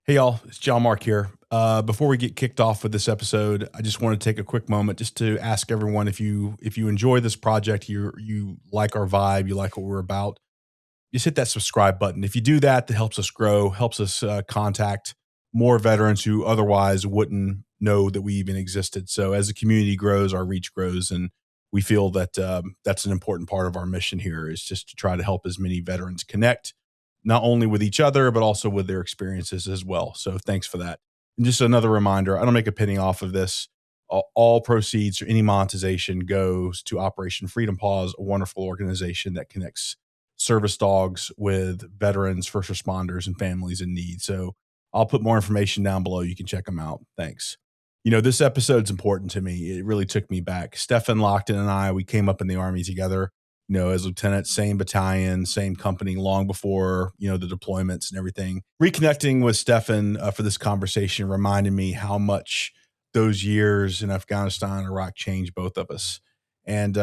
Hey y'all, it's John Mark here. Before we get kicked off with this episode, I just want to take a quick moment just to ask everyone if you enjoy this project, you like our vibe, you like what we're about, just hit that subscribe button. If you do that, that helps us grow, helps us contact more veterans who otherwise wouldn't know that we even existed. So as the community grows, our reach grows, and we feel that that's an important part of our mission here is just to try to help as many veterans connect not only with each other, but also with their experiences as well. So thanks for that. And just another reminder, I don't make a penny off of this. All proceeds or any monetization goes to Operation Freedom Paws, a wonderful organization that connects service dogs with veterans, first responders, and families in need. So I'll put more information down below. You can check them out. Thanks. This episode's important to me. It really took me back. Stefan Lockton and I, we came up in the Army together, as lieutenants, same battalion, same company, long before, the deployments and everything. Reconnecting with Stefan for this conversation reminded me how much those years in Afghanistan and Iraq changed both of us, and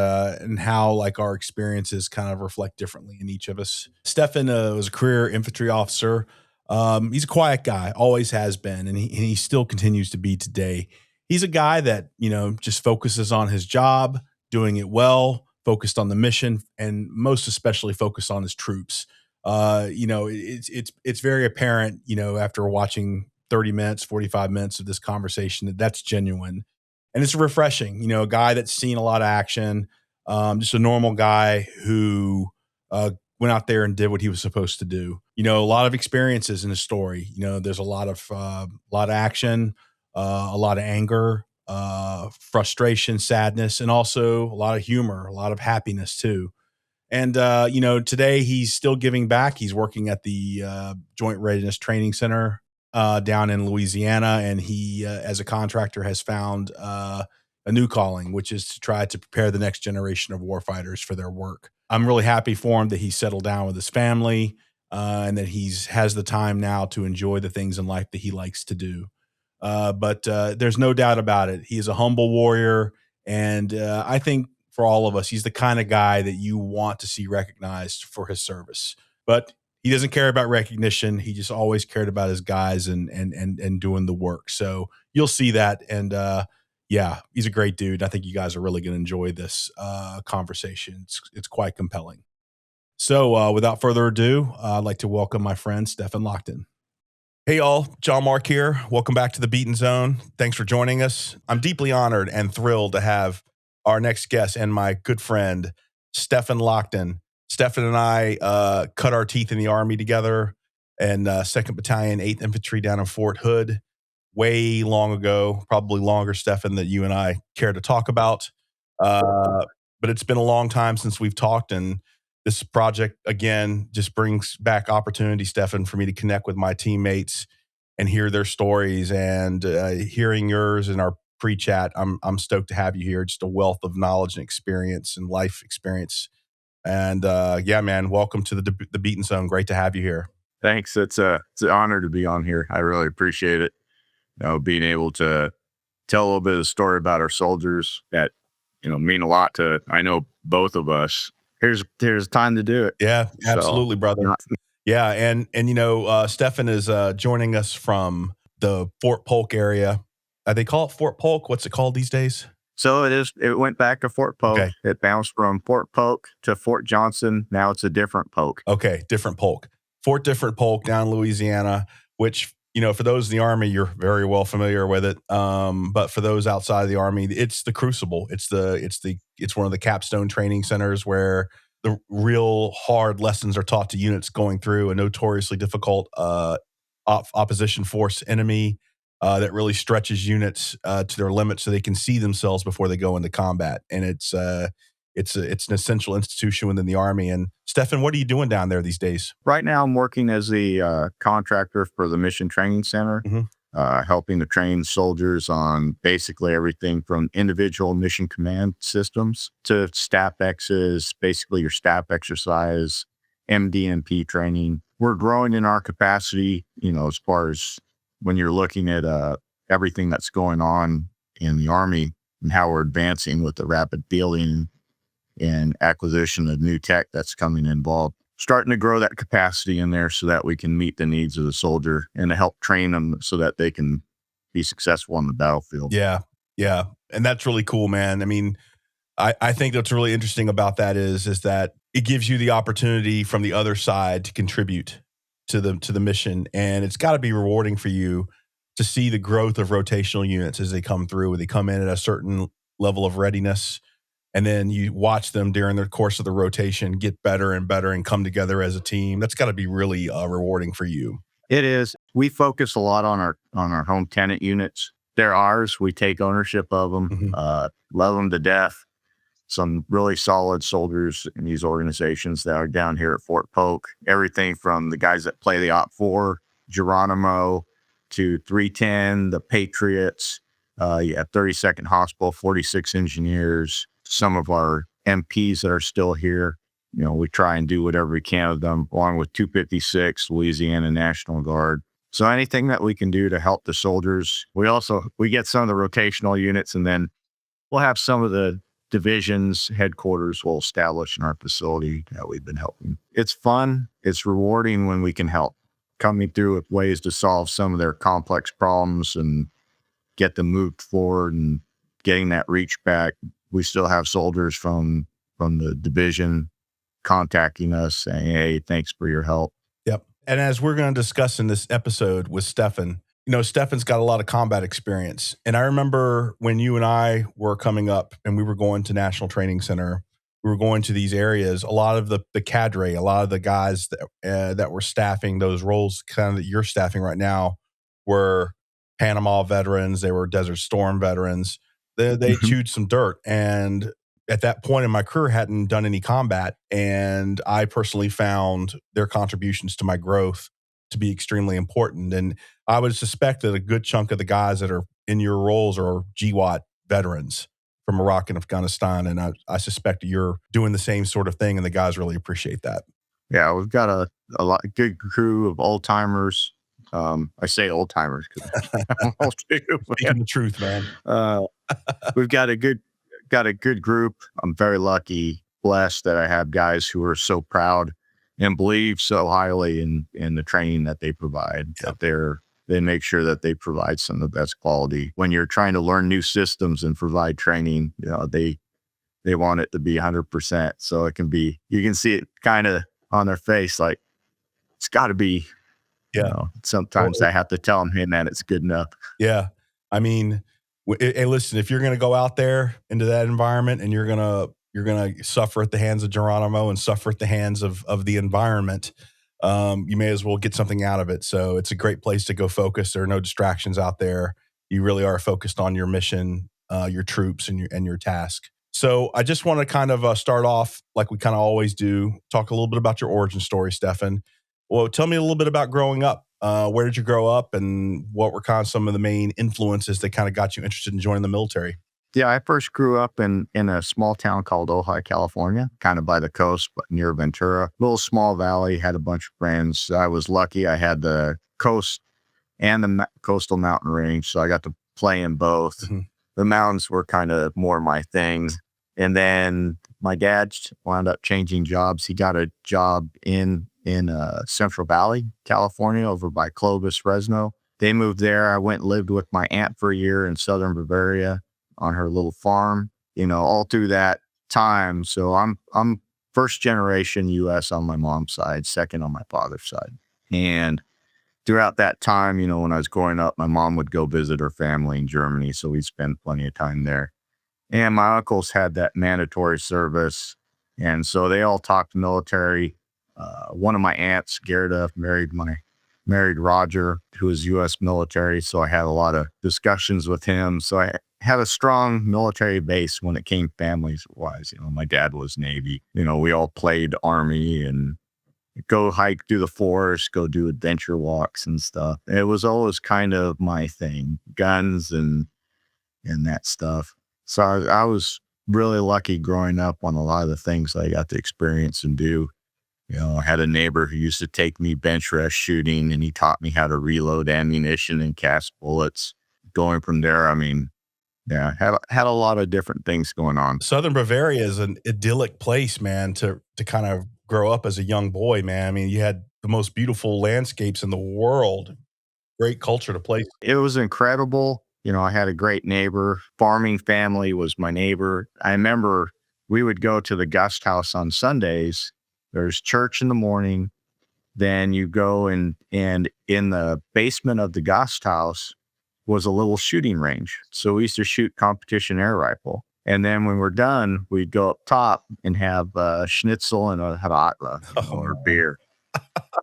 how like our experiences kind of reflect differently in each of us. Stefan was a career infantry officer. He's a quiet guy, always has been, and he still continues to be today. He's a guy that, just focuses on his job, doing it well, focused on the mission, and most especially focused on his troops. It's very apparent, after watching 30 minutes, 45 minutes of this conversation, that's genuine. And it's refreshing, a guy that's seen a lot of action, just a normal guy who went out there and did what he was supposed to do. A lot of experiences in his story. There's a lot of action, a lot of anger, frustration, sadness, and also a lot of humor, a lot of happiness too. And today he's still giving back. He's working at the Joint Readiness Training Center down in Louisiana, and he, as a contractor, has found a new calling, which is to try to prepare the next generation of warfighters for their work. I'm really happy for him that he's settled down with his family and that has the time now to enjoy the things in life that he likes to do. But there's no doubt about it. He is a humble warrior, and I think for all of us, he's the kind of guy that you want to see recognized for his service. But he doesn't care about recognition. He just always cared about his guys and doing the work. So you'll see that. And yeah, he's a great dude. I think you guys are really going to enjoy this conversation. It's quite compelling. So without further ado, I'd like to welcome my friend, Stefan Lockton. Hey, y'all. John Mark here. Welcome back to the Beaten Zone. Thanks for joining us. I'm deeply honored and thrilled to have our next guest and my good friend, Stefan Lockton. Stefan and I cut our teeth in the Army together in 2nd Battalion, 8th Infantry down in Fort Hood way long ago, probably longer, Stefan, that you and I care to talk about. But it's been a long time since we've talked, and this project, again, just brings back opportunity, Stefan, for me to connect with my teammates and hear their stories. And hearing yours in our pre-chat, I'm stoked to have you here. Just a wealth of knowledge and experience and life experience. And yeah, man, welcome to the Beaten Zone. Great to have you here. Thanks. It's an honor to be on here. I really appreciate it. Being able to tell a little bit of the story about our soldiers that, mean a lot to, I know, both of us. Here's time to do it. Yeah, absolutely, brother. Yeah, and Stefan is joining us from the Fort Polk area. They call it Fort Polk. What's it called these days? So it went back to Fort Polk. Okay. It bounced from Fort Polk to Fort Johnson. Now it's a different Polk. Okay, different Polk. Fort Different Polk down in Louisiana, which, for those in the Army, you're very well familiar with it. But for those outside of the Army, it's the Crucible. It's one of the capstone training centers where the real hard lessons are taught to units going through a notoriously difficult opposition force enemy that really stretches units to their limits so they can see themselves before they go into combat. And it's an essential institution within the Army. And Stefan, what are you doing down there these days? Right now, I'm working as the contractor for the Mission Training Center, helping to train soldiers on basically everything from individual mission command systems to staff X's, basically your staff exercise, MDMP training. We're growing in our capacity, as far as when you're looking at everything that's going on in the Army and how we're advancing with the rapid fielding and acquisition of new tech that's coming involved. starting to grow that capacity in there so that we can meet the needs of the soldier and to help train them so that they can be successful on the battlefield. Yeah. Yeah. And that's really cool, man. I mean, I think that's really interesting about that is that it gives you the opportunity from the other side to contribute to the mission. And it's got to be rewarding for you to see the growth of rotational units as they come through. They come in at a certain level of readiness, and then you watch them during the course of the rotation get better and better and come together as a team. That's got to be really rewarding for you. It is. We focus a lot on our home tenant units. They're ours. We take ownership of them. Mhm. Love them to death. Some really solid soldiers in these organizations that are down here at Fort Polk. Everything from the guys that play the OP4, Geronimo, to 310, the Patriots. You have 32nd Hospital, 46 engineers, some of our MPs that are still here. You know, we try and do whatever we can with them, along with 256, Louisiana National Guard. So anything that we can do to help the soldiers. We get some of the rotational units, and then we'll have some of the divisions headquarters will establish in our facility that we've been helping. It's fun. It's rewarding when we can help, coming through with ways to solve some of their complex problems and get them moved forward and getting that reach back. We still have soldiers from the division contacting us saying, "Hey, thanks for your help." Yep. And as we're going to discuss in this episode with Stefan, Stefan's got a lot of combat experience. And I remember when you and I were coming up and we were going to National Training Center, we were going to these areas, a lot of the cadre, a lot of the guys that were staffing those roles kind of that you're staffing right now were Panama veterans. They were Desert Storm veterans. They chewed some dirt. And at that point in my career, hadn't done any combat. And I personally found their contributions to my growth to be extremely important. And I would suspect that a good chunk of the guys that are in your roles are GWAT veterans from Iraq and Afghanistan. And I suspect you're doing the same sort of thing, and the guys really appreciate that. Yeah, we've got a good crew of old timers. I say old timers because I'm old too. Speaking the truth, man. We've got a good group. I'm very lucky, blessed that I have guys who are so proud and believe so highly in the training that they provide. Yep. That they make sure that they provide some of the best quality. When you're trying to learn new systems and provide training, they want it to be 100%. So it can be, you can see it kind of on their face, like it's got to be. Yeah. Sometimes I have to tell them, "Hey, man, it's good enough." Yeah. I mean, hey, listen, if you're going to go out there into that environment and you're going to suffer at the hands of Geronimo and suffer at the hands of the environment, you may as well get something out of it. So it's a great place to go focus. There are no distractions out there. You really are focused on your mission, your troops, and your task. So I just want to kind of start off like we kind of always do, talk a little bit about your origin story, Stefan. Well, tell me a little bit about growing up. Where did you grow up, and what were kind of some of the main influences that kind of got you interested in joining the military? Yeah, I first grew up in a small town called Ojai, California, kind of by the coast, but near Ventura. Little small valley, had a bunch of friends. I was lucky. I had the coast and the coastal mountain range, so I got to play in both. Mm-hmm. The mountains were kind of more my thing. And then my dad wound up changing jobs. He got a job in Central Valley, California, over by Clovis, Fresno. They moved there. I went and lived with my aunt for a year in southern Bavaria on her little farm, all through that time. So I'm first generation U.S. on my mom's side, second on my father's side. And throughout that time, when I was growing up, my mom would go visit her family in Germany. So we'd spend plenty of time there. And my uncles had that mandatory service. And so they all talked military. One of my aunts, Gerda, married Roger, who was U.S. military. So I had a lot of discussions with him. So I had a strong military base when it came families-wise. My dad was Navy. We all played Army and go hike through the forest, go do adventure walks and stuff. It was always kind of my thing, guns and that stuff. So I was really lucky growing up on a lot of the things I got to experience and do. I had a neighbor who used to take me bench rest shooting, and he taught me how to reload ammunition and cast bullets. Going from there, had a lot of different things going on. Southern Bavaria is an idyllic place, man, to kind of grow up as a young boy, man? I mean, you had the most beautiful landscapes in the world, great culture to play. It was incredible. I had a great neighbor. Farming family was my neighbor. I remember we would go to the guest house on Sundays. There's church in the morning. Then you go and in the basement of the guest house was a little shooting range. So we used to shoot competition air rifle. And then when we're done, we'd go up top and have schnitzel and a radler or beer.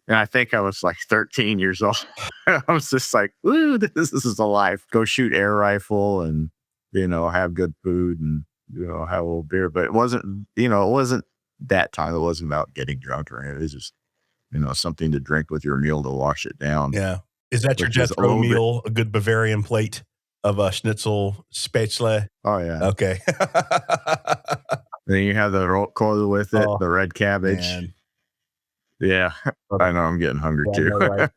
And I think I was like 13 years old. I was just like, "Woo, this is a life." Go shoot air rifle and, have good food and, have a little beer. But it wasn't that time. It wasn't about getting drunk or anything. It was just, something to drink with your meal to wash it down. Yeah. Is that your Jethro meal, a good Bavarian plate of a schnitzel spätzle? Oh, yeah. Okay. Then you have the rotkohl with it, the red cabbage. Man. Yeah. I know, I'm getting hungry too. Right.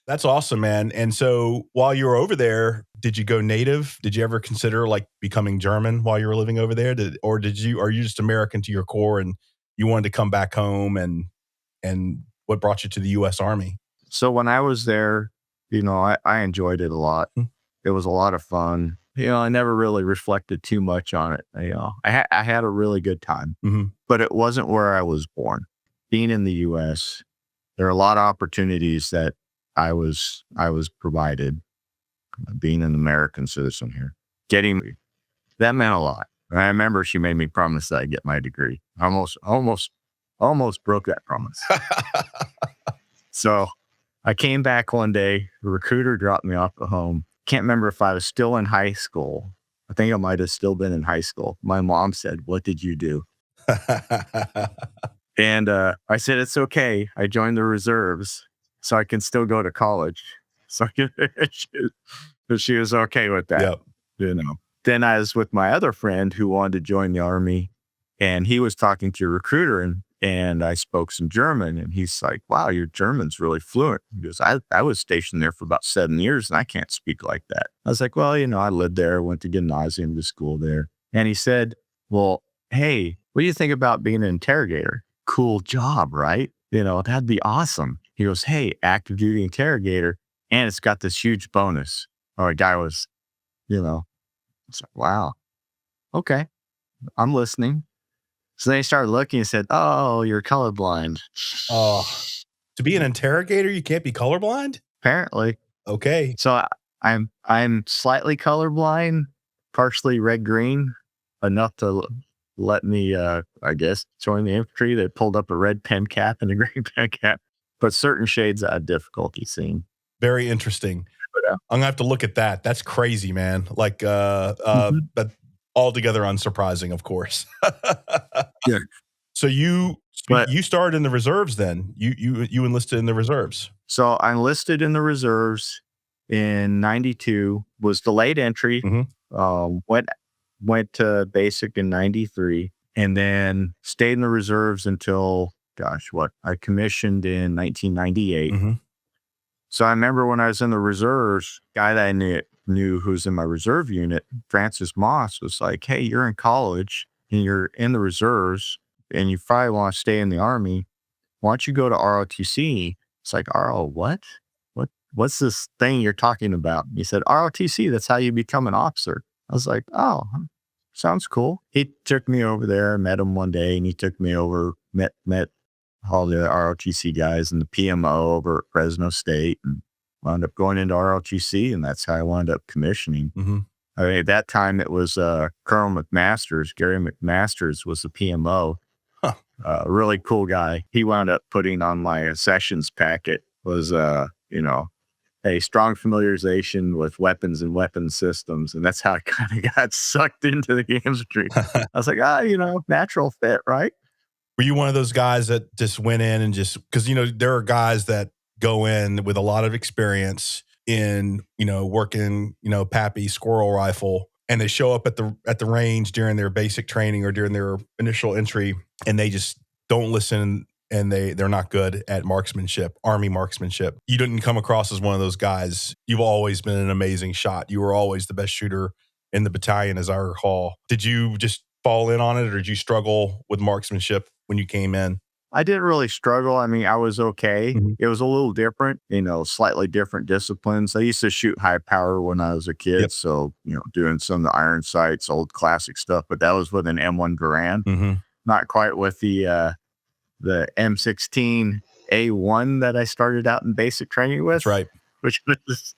That's awesome, man. And so while you were over there, did you go native? Did you ever consider like becoming German while you were living over there? Are you just American to your core and you wanted to come back home, and what brought you to the US Army? So when I was there, I enjoyed it a lot. It was a lot of fun. I never really reflected too much on it. I had a really good time, but it wasn't where I was born. Being in the US, there are a lot of opportunities that I was provided, being an American citizen here. That meant a lot. And I remember she made me promise that I'd get my degree. Almost broke that promise. So I came back one day, the recruiter dropped me off at home. Can't remember if I was still in high school. I think I might have still been in high school. My mom said, "What did you do?" And I said, "It's okay. I joined the reserves so I can still go to college." So she was okay with that. Yep. Then I was with my other friend who wanted to join the Army, and he was talking to a recruiter, and I spoke some German, and he's like, "Wow, your German's really fluent." He goes, I was stationed there for about 7 years, and I can't speak like that. I was like, "Well, I lived there, went to gymnasium, to school there." And he said, "Well, hey, what do you think about being an interrogator? Cool job, right? That'd be awesome." He goes, "Hey, active duty interrogator, and it's got this huge bonus." Or a guy was, it's like, wow, okay, I'm listening. So they started looking and said, "Oh, you're colorblind." Oh, to be an interrogator, you can't be colorblind? Apparently. Okay. So I'm slightly colorblind, partially red-green, enough to let me, I guess, join the infantry. They pulled up a red pen cap and a green pen cap, but certain shades I had difficulty seeing. Very interesting. I'm gonna have to look at that. That's crazy, man. Like, but altogether unsurprising, of course. Yeah. So you started in the reserves then. You enlisted in the reserves. So I enlisted in the reserves in 92, was delayed entry. Went to basic in 93, and then stayed in the reserves until, I commissioned in 1998. So I remember when I was in the reserves, guy that I knew who's in my reserve unit, Francis Moss, was like, "Hey, you're in college and you're in the reserves and you probably want to stay in the Army. Why don't you go to ROTC?" It's like, "RO what? What's this thing you're talking about?" He said, "ROTC, that's how you become an officer." I was like, "Oh, sounds cool." He took me over there, met him one day, and he took me over, met all the ROTC guys and the PMO over at Fresno State, and wound up going into ROTC, and that's how I wound up commissioning. I mean, at that time, it was Colonel McMasters. Gary McMasters was the PMO. A really cool guy. He wound up putting on my sessions packet was, a strong familiarization with weapons and weapon systems. And that's how I kind of got sucked into the infantry. I was like, natural fit, right? Were you one of those guys that just went in and because, there are guys that go in with a lot of experience in, working, Pappy squirrel rifle, and they show up at the range during their basic training or during their initial entry, and they just don't listen, and they're not good at marksmanship, Army marksmanship. You didn't come across as one of those guys. You've always been an amazing shot. You were always the best shooter in the battalion, as I recall. Did you just fall in on it, or did you struggle with marksmanship when you came in? I didn't really struggle. I mean, I was okay. Mhm. It was a little different, slightly different disciplines. I used to shoot high power when I was a kid. Yep. So, doing some of the iron sights, old classic stuff, but that was with an M1 Garand, Mhm. not quite with the M16A1 that I started out in basic training That's with, right. which was,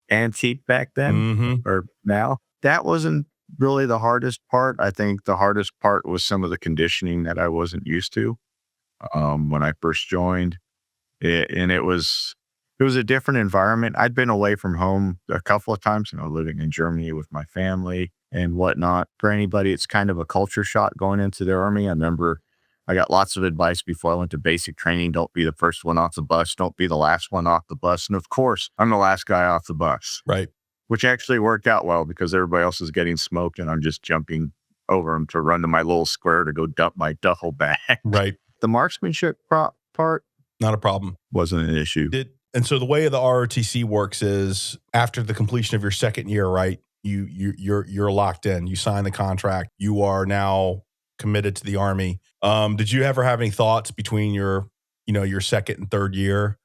antique back then Mhm. or now. That wasn't really the hardest part. I think the hardest part was some of the conditioning that I wasn't used to when I first joined. And it was a different environment. I'd been away from home a couple of times, living in Germany with my family and whatnot. For anybody, it's kind of a culture shock going into the army. I remember I got lots of advice before I went to basic training. Don't be the first one off the bus. Don't be the last one off the bus. And of course, I'm the last guy off the bus, Right. which actually worked out well because everybody else is getting smoked and I'm just jumping over them to run to my little square to go dump my duffel bag. Right. The marksmanship part Not a problem. wasn't an issue. And so the way the ROTC works is after the completion of your second year, right? You're locked in. You sign the contract. You are now committed to the Army. Did you ever have any thoughts between your second and third year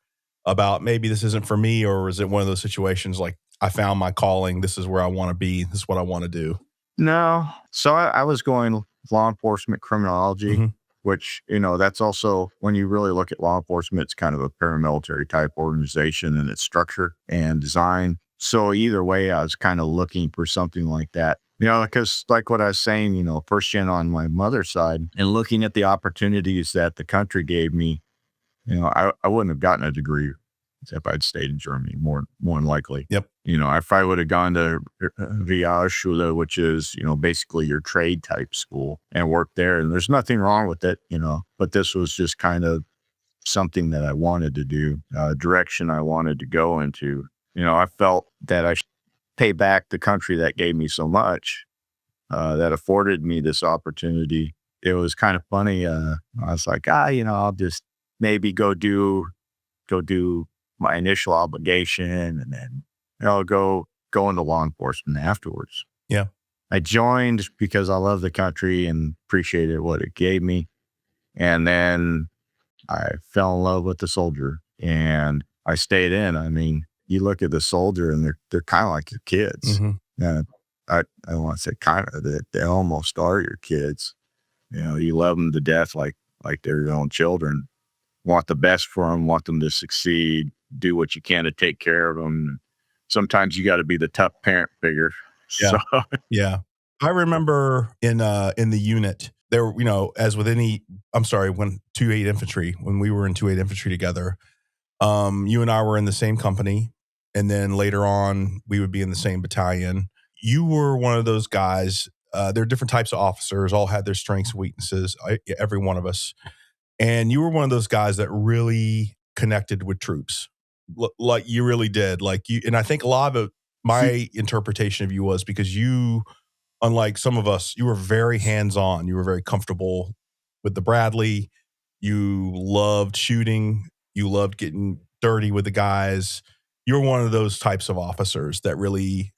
about maybe this isn't for me, or is it one of those situations like I found my calling, this is where I want to be, this is what I want to do? No. So I was going law enforcement criminology, Mm-hmm. which, that's also when you really look at law enforcement, it's kind of a paramilitary type organization in its structure and design. So either way, I was kind of looking for something like that. Because like what I was saying, first gen on my mother's side and looking at the opportunities that the country gave me, I wouldn't have gotten a degree if I'd stayed in Germany more than likely. Yep. If I would have gone to Realschule, which is, basically your trade type school and worked there, and there's nothing wrong with it, but this was just kind of something that I wanted to do, direction I wanted to go into. I felt that I should pay back the country that gave me so much, that afforded me this opportunity. It was kind of funny. I was like, I'll just maybe go do my initial obligation and then go into law enforcement afterwards. Yeah. I joined because I love the country and appreciated what it gave me. And then I fell in love with the soldier and I stayed in. I mean, you look at the soldier and they're kind of like your kids. Mm-hmm. Yeah. I want to say kind of that they almost are your kids. You love them to death like they're your own children. Want the best for them, want them to succeed, do what you can to take care of them. Sometimes you got to be the tough parent figure. Yeah. So Yeah. I remember in the unit there, as with when 2-8 infantry, when we were in 2-8 infantry together, you and I were in the same company. And then later on we would be in the same battalion. You were one of those guys. There are different types of officers, all had their strengths and weaknesses, every one of us. And you were one of those guys that really connected with troops. Like you really did. And I think a lot of my interpretation of you was because you, unlike some of us, you were very hands-on. You were very comfortable with the Bradley. You loved shooting. You loved getting dirty with the guys. You're one of those types of officers that really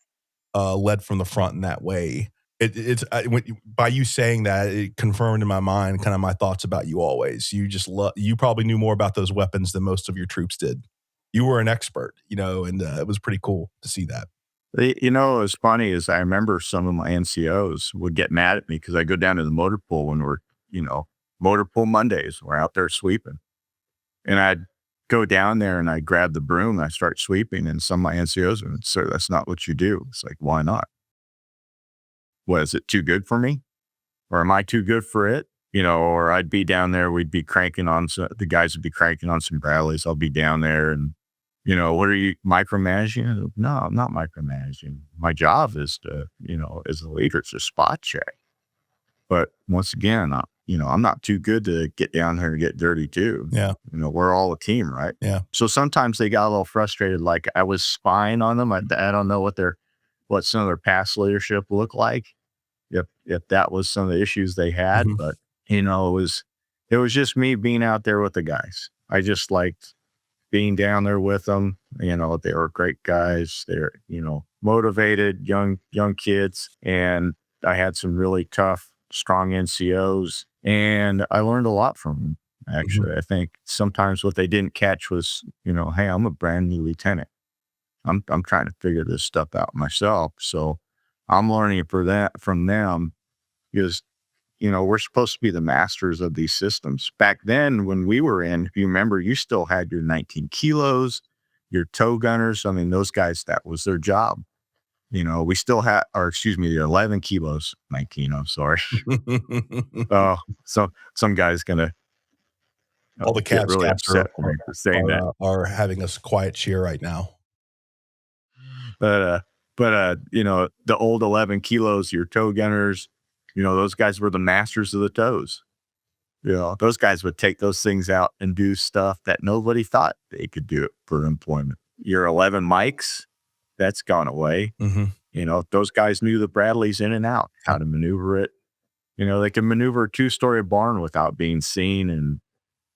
led from the front in that way. By you saying that, it confirmed in my mind kind of my thoughts about you always. You probably knew more about those weapons than most of your troops did. You were an expert, and it was pretty cool to see that. What was funny is I remember some of my NCOs would get mad at me because I go down to the motor pool when motor pool Mondays. We're out there sweeping. And I'd go down there and I grab the broom and I start sweeping. And some of my NCOs would, sir, that's not what you do. It's like, why not? What, is it too good for me? Or am I too good for it? Or I'd be down there, the guys would be cranking on some Bradleys. I'll be down there and, what are you micromanaging? No, I'm not micromanaging. My job is to, as a leader, it's a spot check. But once again, I'm not too good to get down here and get dirty too. Yeah. We're all a team, right? Yeah. So sometimes they got a little frustrated, like I was spying on them. I don't know what some of their past leadership looked like, if that was some of the issues they had. Mhm. But it was just me being out there with the guys. I just liked being down there with them. They were great guys. They're motivated young kids, and I had some really tough strong NCOs, and I learned a lot from them. Actually, I think sometimes what they didn't catch was, hey, I'm a brand new lieutenant. I'm trying to figure this stuff out myself. So I'm learning from them because, we're supposed to be the masters of these systems. Back then, when we were in, if you remember, you still had your 19 kilos, your tow gunners. I mean, those guys, that was their job. We still had, or excuse me, the 11 kilos, 19, I'm sorry. Oh, so some guy's going to All the get Cab really Scouts upset with me for saying that. are having a quiet cheer right now. But the old 11 kilos, your tow gunners, those guys were the masters of the tows. Those guys would take those things out and do stuff that nobody thought they could do it for employment. Your 11 mics, that's gone away. Those guys knew the Bradleys in and out, how to maneuver it. They could maneuver a 2-story barn without being seen. And,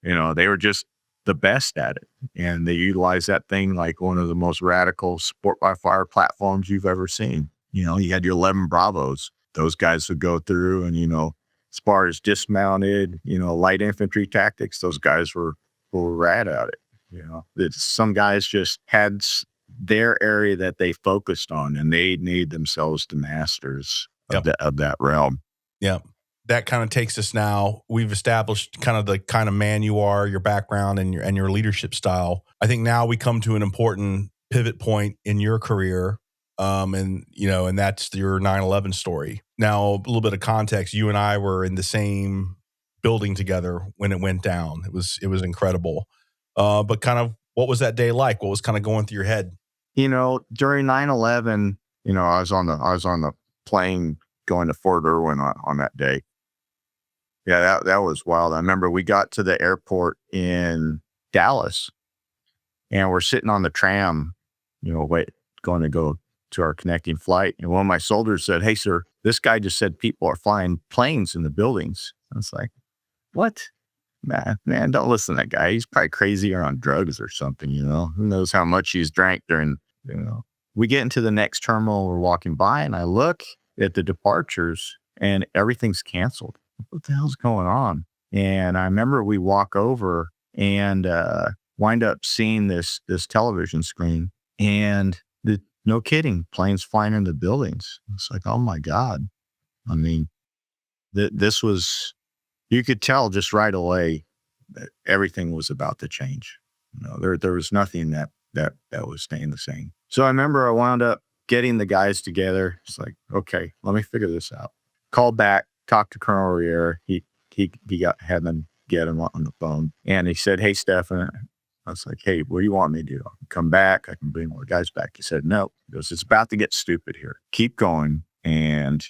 they were just the best at it. And they utilized that thing like one of the most radical sport by fire platforms you've ever seen. You had your 11 Bravos. Those guys would go through and, as far as dismounted, light infantry tactics, those guys were rad at it. Some guys just had their area that they focused on, and they made themselves the masters of that realm. Yeah. That kind of takes us now. We've established kind of the kind of man you are, your background, and your leadership style. I think now we come to an important pivot point in your career. And that's your 9/11 story. Now, a little bit of context. You and I were in the same building together when it went down. It was incredible. But kind of, what was that day like? What was kind of going through your head? During 9/11, I was on the plane going to Fort Irwin on that day. Yeah, that was wild. I remember we got to the airport in Dallas, and we're sitting on the tram, going to go to our connecting flight. And one of my soldiers said, "Hey, sir, this guy just said people are flying planes in the buildings." I was like, "What? Man, don't listen to that guy. He's probably crazy or on drugs or something, Who knows how much he's drank during, We get into the next terminal, we're walking by, and I look at the departures, and everything's canceled. What the hell's going on? And I remember we walk over and wind up seeing this television screen, and no kidding, planes flying into buildings. It's like, oh my God. I mean, this was, you could tell just right away that everything was about to change. There was nothing that was staying the same. So I remember I wound up getting the guys together. It's like, okay, let me figure this out. Called back, talked to Colonel Rier. He had them get him on the phone, and he said, "Hey, Stefan." I was like, "Hey, what do you want me to do? I can come back. I can bring more guys back." He said, "No." He goes, "It's about to get stupid here. Keep going and,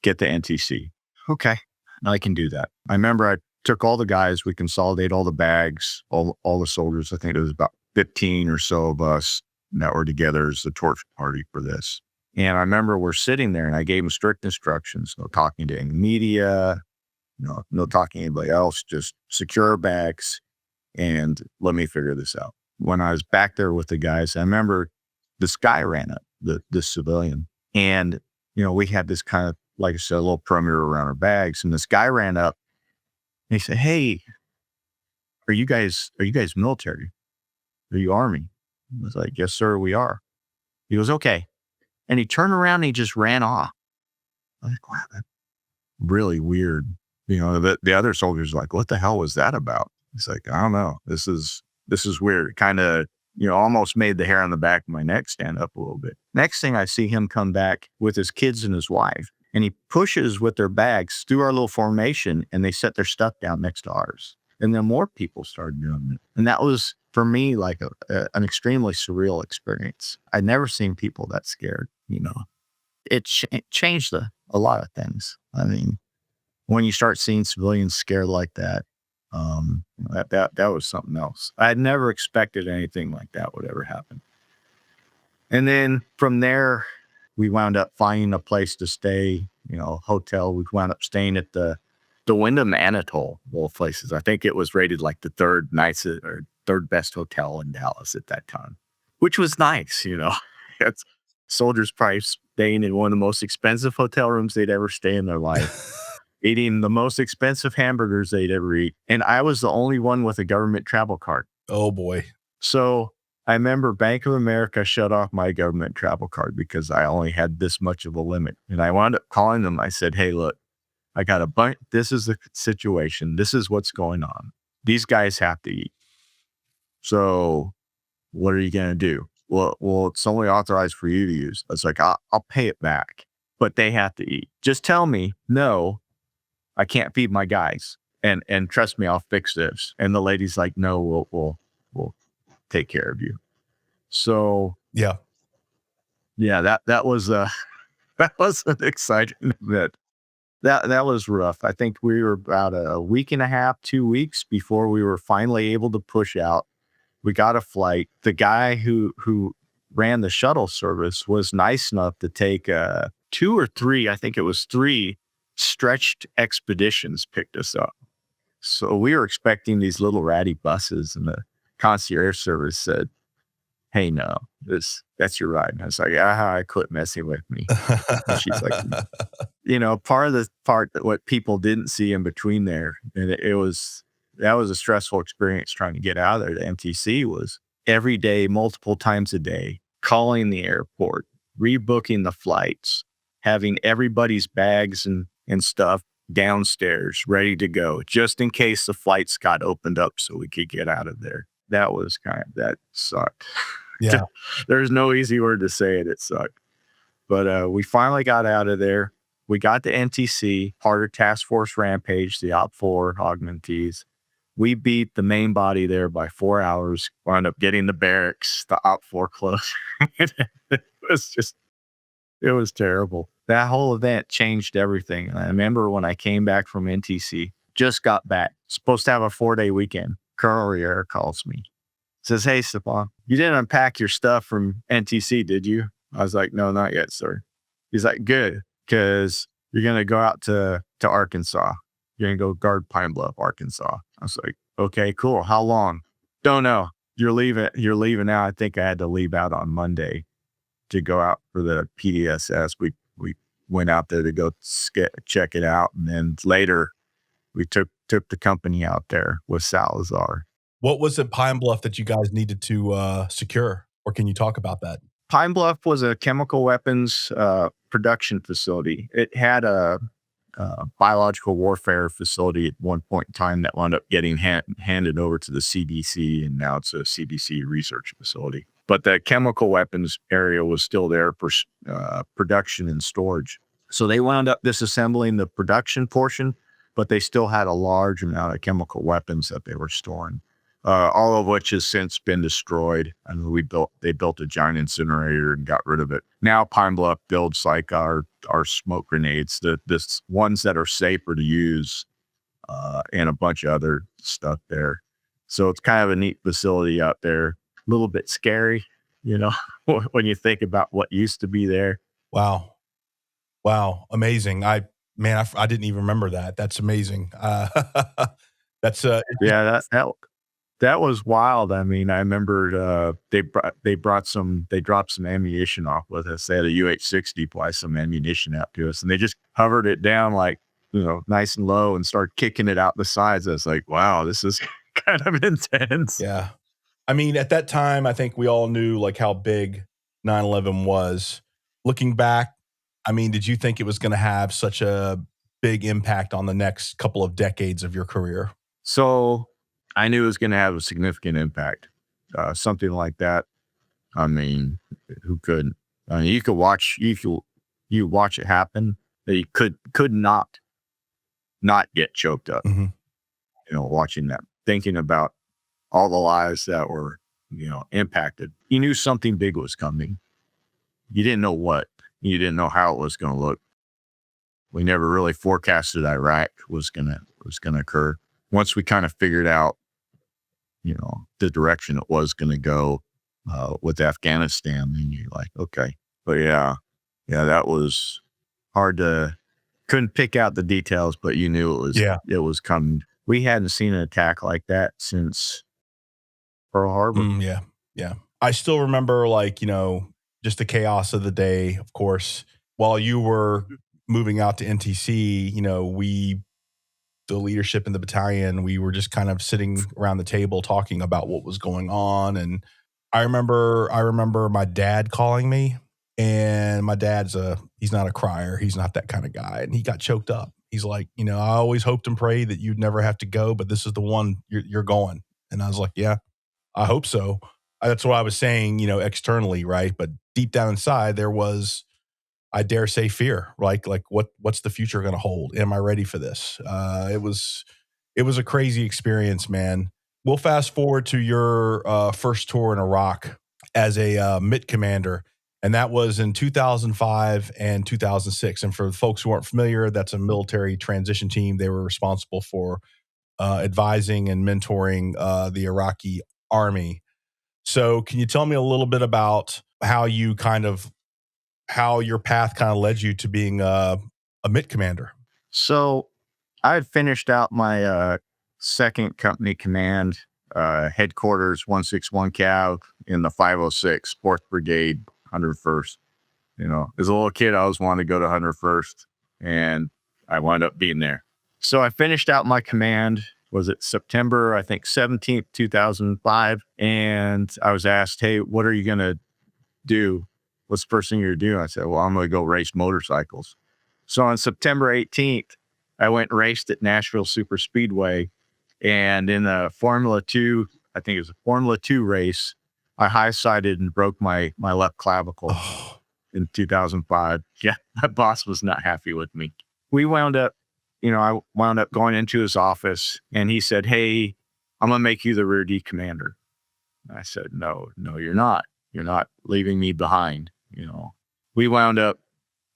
get the NTC." Okay, I can do that. I remember I took all the guys, we consolidated all the bags, all the soldiers. I think it was about 15 or so of us that were together as the torch party for this. And I remember we're sitting there, and I gave them strict instructions: no talking to any media, no talking to anybody else, just secure our bags and let me figure this out. When I was back there with the guys, I remember this guy ran up, this civilian, and, we had this kind of, like I said, a little perimeter around our bags. And this guy ran up and he said, "Hey, are you guys military? Are you Army?" I was like, "Yes, sir, we are." He goes, "Okay." And he turned around and he just ran off. I was like, wow, that's really weird. The other soldiers were like, "What the hell was that about?" He's like, "I don't know. This is weird." It kind of, almost made the hair on the back of my neck stand up a little bit. Next thing I see him come back with his kids and his wife, and he pushes with their bags through our little formation, and they set their stuff down next to ours. And then more people started doing it. And that was, for me, like an extremely surreal experience. I'd never seen people that scared, It changed a lot of things. I mean, when you start seeing civilians scared like that, that was something else. I had never expected anything like that would ever happen. And then from there, we wound up finding a place to stay, hotel. We wound up staying at the Wyndham Anatole, of all places. I think it was rated like the third best hotel in Dallas at that time, which was nice, It's, soldiers probably staying in one of the most expensive hotel rooms they'd ever stay in their life. eating the most expensive hamburgers they'd ever eat. And I was the only one with a government travel card. Oh boy. So I remember Bank of America shut off my government travel card because I only had this much of a limit. And I wound up calling them. I said, hey, look, I got a bunch. This is the situation. This is what's going on. These guys have to eat. So what are you going to do? Well, it's only authorized for you to use. I was like, I'll pay it back, but they have to eat. Just tell me, no, I can't feed my guys. And trust me, I'll fix this. And the lady's like, no, we'll take care of you. So yeah, that was that was an exciting event. That was rough. I think we were about a week and a half, 2 weeks before we were finally able to push out. We got a flight. The guy who ran the shuttle service was nice enough to take 2 or 3, I think it was 3 stretched expeditions picked us up. So we were expecting these little ratty buses, and the concierge service said, hey, no, that's your ride. And I was like, I quit messing with me. And she's like, part of the part that what people didn't see in between there, and that was a stressful experience trying to get out of there. The MTC was every day, multiple times a day, calling the airport, rebooking the flights, having everybody's bags and stuff downstairs ready to go, just in case the flights got opened up so we could get out of there. That sucked. Yeah. There's no easy word to say it. It sucked. But we finally got out of there. We got to NTC, part of Task Force Rampage, the OP4 augmentees. We beat the main body there by 4 hours, wound up getting the barracks, the OP4 close. It was terrible. That whole event changed everything. And I remember when I came back from NTC, just got back, supposed to have a 4-day weekend. Colonel Riera calls me, says, hey, Stefan, you didn't unpack your stuff from NTC, did you? I was like, no, not yet, sir. He's like, good, because you're going to go out to Arkansas. You're going to go guard Pine Bluff, Arkansas. I was like, okay, cool. How long? Don't know. You're leaving out. I think I had to leave out on Monday to go out for the PDSS. We went out there to go check it out. And then later we took the company out there with Salazar. What was at Pine Bluff that you guys needed to secure? Or can you talk about that? Pine Bluff was a chemical weapons production facility. It had a biological warfare facility at one point in time that wound up getting handed over to the CDC, and now it's a CDC research facility. But the chemical weapons area was still there for production and storage. So they wound up disassembling the production portion, but they still had a large amount of chemical weapons that they were storing. All of which has since been destroyed. And they built a giant incinerator and got rid of it. Now Pine Bluff builds like our smoke grenades, the ones that are safer to use, and a bunch of other stuff there. So it's kind of a neat facility out there. A little bit scary, when you think about what used to be there. Wow, amazing! I didn't even remember that. That's amazing. That's That was wild. I mean, I remember they dropped some ammunition off with us. They had a UH-60 fly some ammunition out to us, and they just hovered it down like, nice and low and started kicking it out the sides. I was like, wow, this is kind of intense. Yeah. I mean, at that time, I think we all knew like how big 9/11 was. Looking back, I mean, did you think it was going to have such a big impact on the next couple of decades of your career? So I knew it was going to have a significant impact. Something like that. I mean, who couldn't? I mean, you could watch, you watch it happen. That you could not get choked up. Mm-hmm. Watching that, thinking about all the lives that were, impacted. You knew something big was coming. You didn't know what. You didn't know how it was going to look. We never really forecasted Iraq was going to occur. Once we kind of figured out, the direction it was going to go with Afghanistan, then you're like, okay. But yeah, that was hard couldn't pick out the details, but you knew it was coming. We hadn't seen an attack like that since Pearl Harbor. Yeah. I still remember just the chaos of the day, of course, while you were moving out to NTC, the leadership in the battalion, we were just kind of sitting around the table talking about what was going on. And I remember my dad calling me, and my dad's he's not a crier. He's not that kind of guy. And he got choked up. He's like, I always hoped and prayed that you'd never have to go, but this is the one you're going. And I was like, yeah, I hope so. That's what I was saying, externally. Right. But deep down inside, there was, I dare say, fear. Like what's the future going to hold? Am I ready for this? It was a crazy experience, man. We'll fast forward to your first tour in Iraq as a MIT commander, and that was in 2005 and 2006. And for the folks who aren't familiar, that's a military transition team. They were responsible for advising and mentoring the Iraqi army. So, can you tell me a little bit about how your path kind of led you to being a MIT commander? So I had finished out my second company command, headquarters 161 Cav in the 506 4th Brigade, 101st. As a little kid, I always wanted to go to 101st, and I wound up being there. So I finished out my command, was it September, I think 17th, 2005. And I was asked, hey, what are you going to do? What's the first thing you're doing? I said, well, I'm going to go race motorcycles. So on September 18th, I went and raced at Nashville Super Speedway. And in the Formula 2, I think it was a Formula 2 race, I high-sided and broke my left clavicle in 2005. Yeah, my boss was not happy with me. We wound up, I wound up going into his office, and he said, hey, I'm going to make you the rear D commander. I said, no, you're not. You're not leaving me behind. We wound up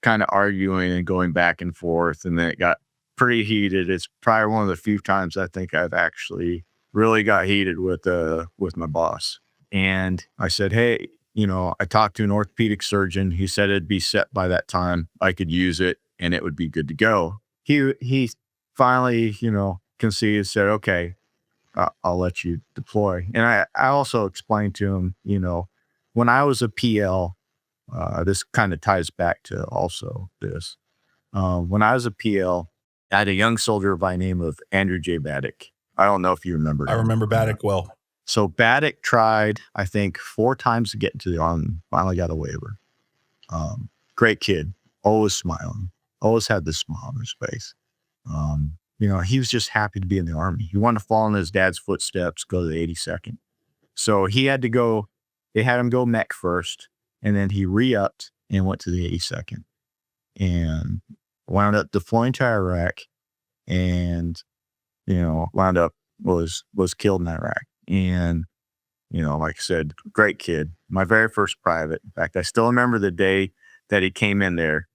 kind of arguing and going back and forth, and then it got pretty heated. It's probably one of the few times I think I've actually really got heated with my boss. And I said, hey, I talked to an orthopedic surgeon. He said it'd be set by that time. I could use it and it would be good to go. He finally, conceded, said, okay, I'll let you deploy. And I also explained to him, when I was a PL, this kind of ties back to also this. When I was a PL, I had a young soldier by the name of Andrew J. Baddick. I don't know if you remember him. I remember Baddick well. So Baddick tried, I think, 4 times to get into the Army, finally got a waiver. Great kid, always smiling, always had this smile on his face. He was just happy to be in the Army. He wanted to follow in his dad's footsteps, go to the 82nd. So he had to go, they had him go mech first, and then he re-upped and went to the 82nd. And wound up deploying to Iraq, and, wound up was killed in Iraq. And, like I said, great kid, my very first private. In fact, I still remember the day that he came in there.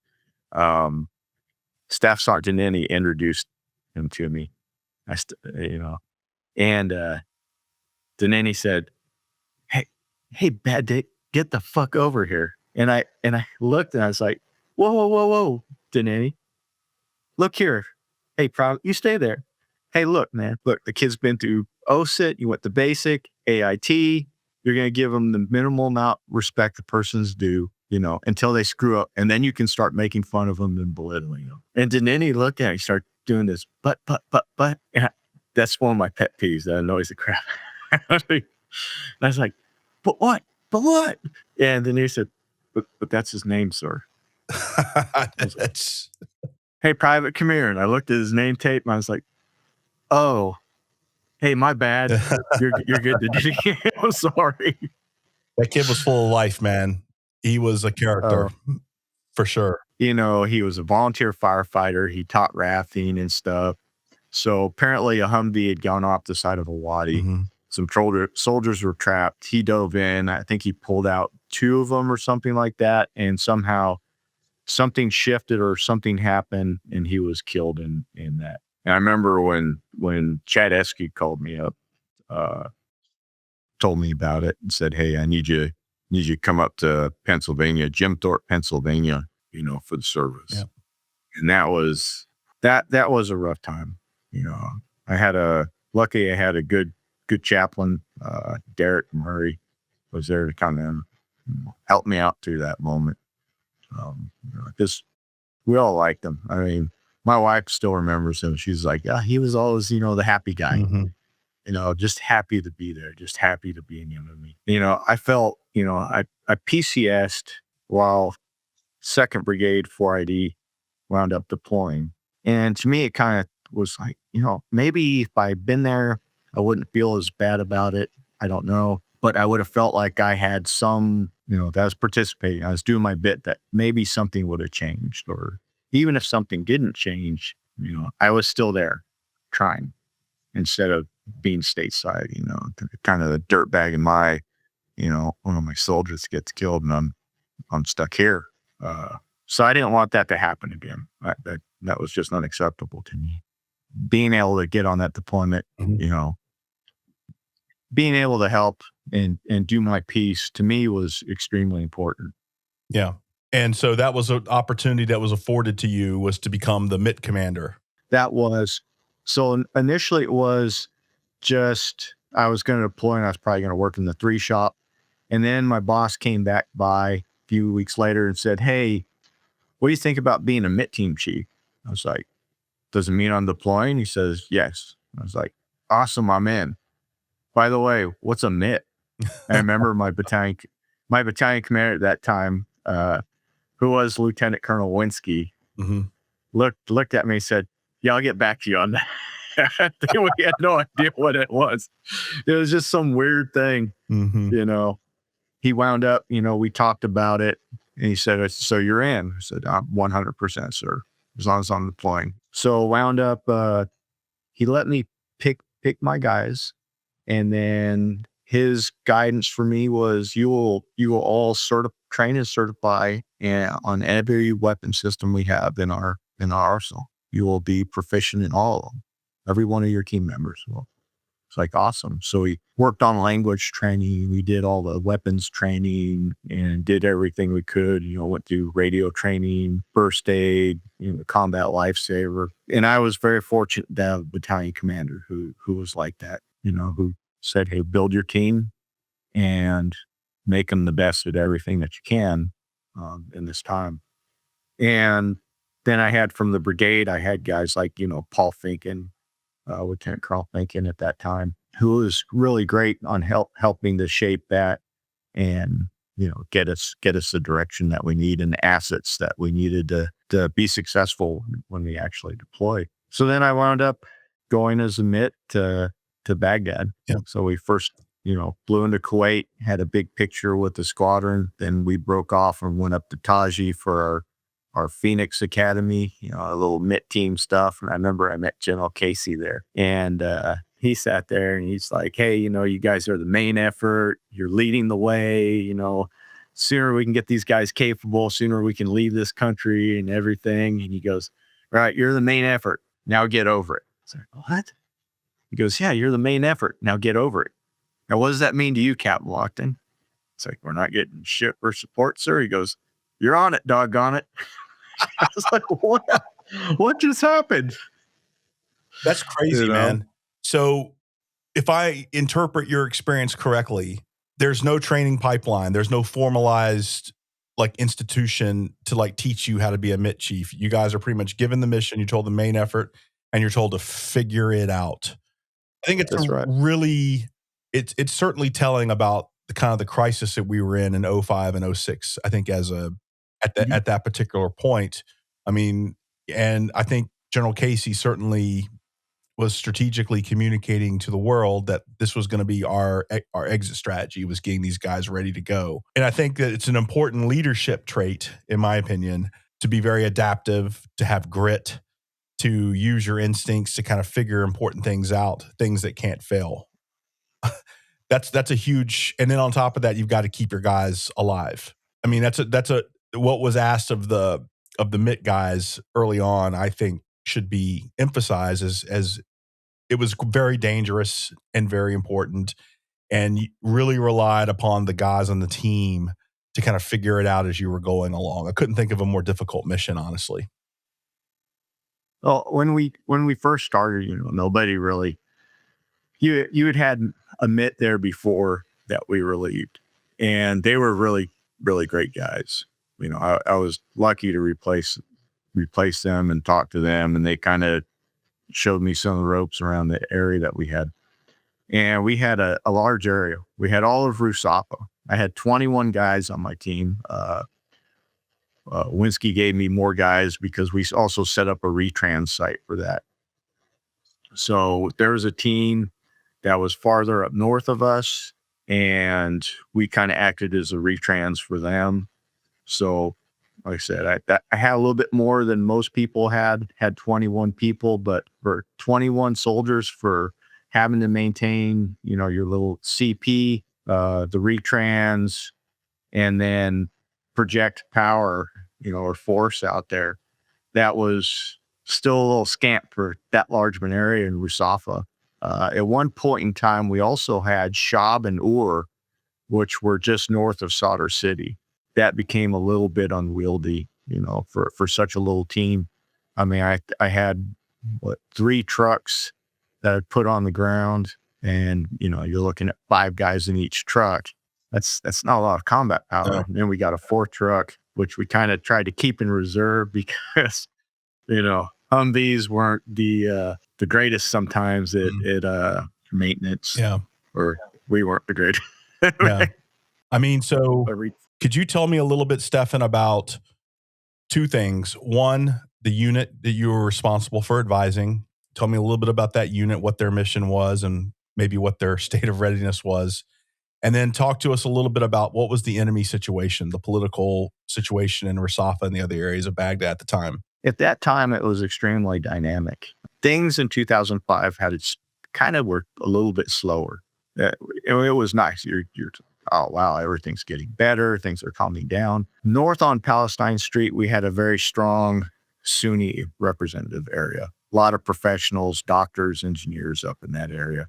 Staff Sergeant Denny introduced him to me. And Denny said, hey, Bad Dick, get the fuck over here. And I looked, and I was like, whoa, Denny, look here. Hey, you stay there. Hey, look, man, the kid's been through OSIT. You went to basic, AIT. You're going to give them the minimal amount of respect the person's due, until they screw up. And then you can start making fun of them and belittling them. And then he looked at it, he started doing this, but. And that's one of my pet peeves. That annoys the crap. I was like, but what? And then he said, but that's his name, sir. Hey, Private, come here. And I looked at his name tape, and I was like, oh, hey, my bad. You're good to do. I'm sorry. That kid was full of life, man. He was a character, for sure. He was a volunteer firefighter. He taught rafting and stuff. So apparently a Humvee had gone off the side of a wadi. Mm-hmm. Some soldiers were trapped. He dove in. I think he pulled out 2 of them or something like that. And somehow something shifted or something happened, and he was killed in that. And I remember when Chad Eskew called me up, told me about it and said, hey, I need you to come up to Pennsylvania, Jim Thorpe, Pennsylvania, for the service. Yeah. And that was a rough time. I had a good chaplain, Derek Murray, was there to kind of help me out through that moment. Because We all liked him. I mean, my wife still remembers him. She's like, yeah, he was always, the happy guy, just happy to be there, just happy to be in the enemy. I felt, I PCS'd while 2nd Brigade 4ID wound up deploying. And to me, it kind of was like, maybe if I'd been there, I wouldn't feel as bad about it. I don't know. But I would have felt like I had some, that I was participating. I was doing my bit, that maybe something would have changed. Or even if something didn't change, I was still there trying instead of being stateside, kind of the dirtbag in my, one of my soldiers gets killed and I'm stuck here. So I didn't want that to happen again. That was just unacceptable to me. Being able to get on that deployment, being able to help and do my piece, to me, was extremely important. Yeah. And so that was an opportunity that was afforded to you, was to become the MIT commander. That was, so initially it was just, I was going to deploy and I was probably going to work in the 3 shop. And then my boss came back by a few weeks later and said, hey, what do you think about being a MIT team chief? I was like, does it mean I'm deploying? He says, yes. I was like, awesome, I'm in. By the way, what's a MIT? I remember my battalion commander at that time, who was Lieutenant Colonel Winsky, looked at me and said, yeah, I'll get back to you on that. We had no idea what it was. It was just some weird thing, He wound up, we talked about it, and he said, so you're in? I said, I'm 100%, sir, as long as I'm deploying. So wound up, he let me pick my guys. And then his guidance for me was, you will all train and certify on every weapon system we have in our arsenal. You will be proficient in all of them. Every one of your team members will. It's like, awesome. So we worked on language training. We did all the weapons training and did everything we could, went through radio training, first aid, combat lifesaver. And I was very fortunate to have a battalion commander who was like that, who said, hey, build your team and make them the best at everything that you can in this time. And then I had from the brigade, I had guys like, Paul Finken, Lieutenant Colonel Finken at that time, who was really great on helping to shape that and, get us the direction that we need and the assets that we needed to be successful when we actually deployed. So then I wound up going as a MIT to Baghdad. Yeah. So we first, flew into Kuwait, had a big picture with the squadron. Then we broke off and went up to Taji for our Phoenix Academy, a little MIT team stuff. And I remember I met General Casey there, and he sat there and he's like, hey, you guys are the main effort. You're leading the way, sooner we can get these guys capable, sooner we can leave this country and everything. And he goes, right, you're the main effort. Now get over it. I was like, what? He goes, yeah, you're the main effort. Now get over it. Now, what does that mean to you, Captain Lockton? It's like, we're not getting shit for support, sir. He goes, you're on it, doggone it. I was like, what just happened? That's crazy, man. So if I interpret your experience correctly, there's no training pipeline. There's no formalized institution to teach you how to be a MIT chief. You guys are pretty much given the mission. You're told the main effort and you're told to figure it out. I think it's really, it's certainly telling about the kind of the crisis that we were in 05 and 06. I think at that particular point. I mean, and I think General Casey certainly was strategically communicating to the world that this was going to be our exit strategy, was getting these guys ready to go. And I think that it's an important leadership trait, in my opinion, to be very adaptive, to have grit, to use your instincts to kind of figure important things out, things that can't fail. That's a huge, and then on top of that, you've got to keep your guys alive. I mean, that's what was asked of the MIT guys early on, I think should be emphasized as it was very dangerous and very important, and really relied upon the guys on the team to kind of figure it out as you were going along. I couldn't think of a more difficult mission, honestly. Well, when we first started, nobody really, you had a MIT there before that we relieved, and they were really, really great guys. I was lucky to replace replace them and talk to them. And they kind of showed me some of the ropes around the area that we had. And we had a large area. We had all of Rusafa. I had 21 guys on my team. Winsky gave me more guys because we also set up a retrans site for that. So there was a team that was farther up north of us, and we kind of acted as a retrans for them. So, like I said, I had a little bit more than most people had 21 people, but for 21 soldiers, for having to maintain, your little CP, the retrans, and then project power, or force out there, that was still a little scant for that large of an area in Rusafa. At one point in time, we also had Shab and Ur, which were just north of Sadr City. That became a little bit unwieldy, for such a little team. I mean, I had 3 trucks that I put on the ground, and you're looking at 5 guys in each truck. That's not a lot of combat power. No. And then we got a 4th truck, which we kind of tried to keep in reserve because Humvees weren't the greatest sometimes at maintenance. Yeah. Or we weren't the greatest. Yeah. I mean, so could you tell me a little bit, Stefan, about 2 things? One, the unit that you were responsible for advising. Tell me a little bit about that unit, what their mission was, and maybe what their state of readiness was. And then talk to us a little bit about what was the enemy situation, the political situation in Rusafa and the other areas of Baghdad at the time. At that time, it was extremely dynamic. Things in 2005 were a little bit slower. It was nice. You're oh, wow, everything's getting better. Things are calming down. North on Palestine Street, we had a very strong Sunni representative area. A lot of professionals, doctors, engineers up in that area.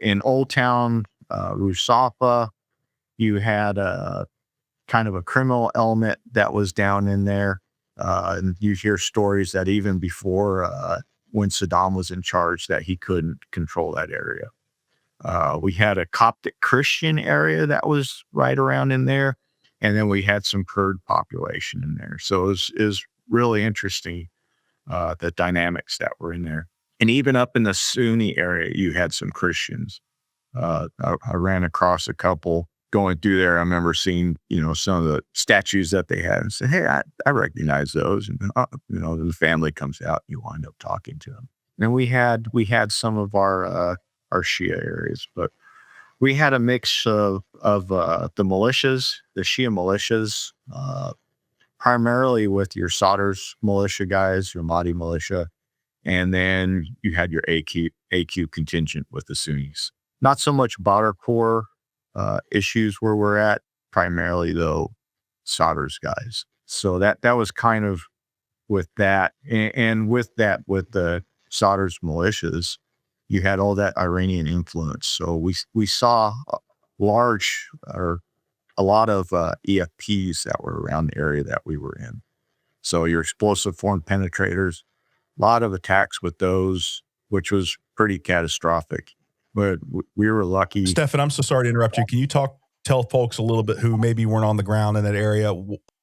In Old Town, Rusafa, you had a kind of a criminal element that was down in there. And you hear stories that even before when Saddam was in charge, that he couldn't control that area. We had a Coptic Christian area that was right around in there. And then we had some Kurd population in there. So it was really interesting, the dynamics that were in there. And even up in the Sunni area, you had some Christians. I ran across a couple going through there. I remember seeing, some of the statues that they had and said, hey, I recognize those. And, the family comes out, you wind up talking to them. And we had some of our Shia areas, but we had a mix of the militias, the Shia militias, primarily with your Sadr's militia guys, your Mahdi militia. And then you had your AQ contingent with the Sunnis. Not so much border corps issues where we're at, primarily though Sadr's guys. So that was kind of with that, and with the Sadr's militias, you had all that Iranian influence. So we saw a lot of EFPs that were around the area that we were in. So your explosive form penetrators, a lot of attacks with those, which was pretty catastrophic. But we were lucky. Stefan, I'm so sorry to interrupt you. Can you tell folks a little bit who maybe weren't on the ground in that area,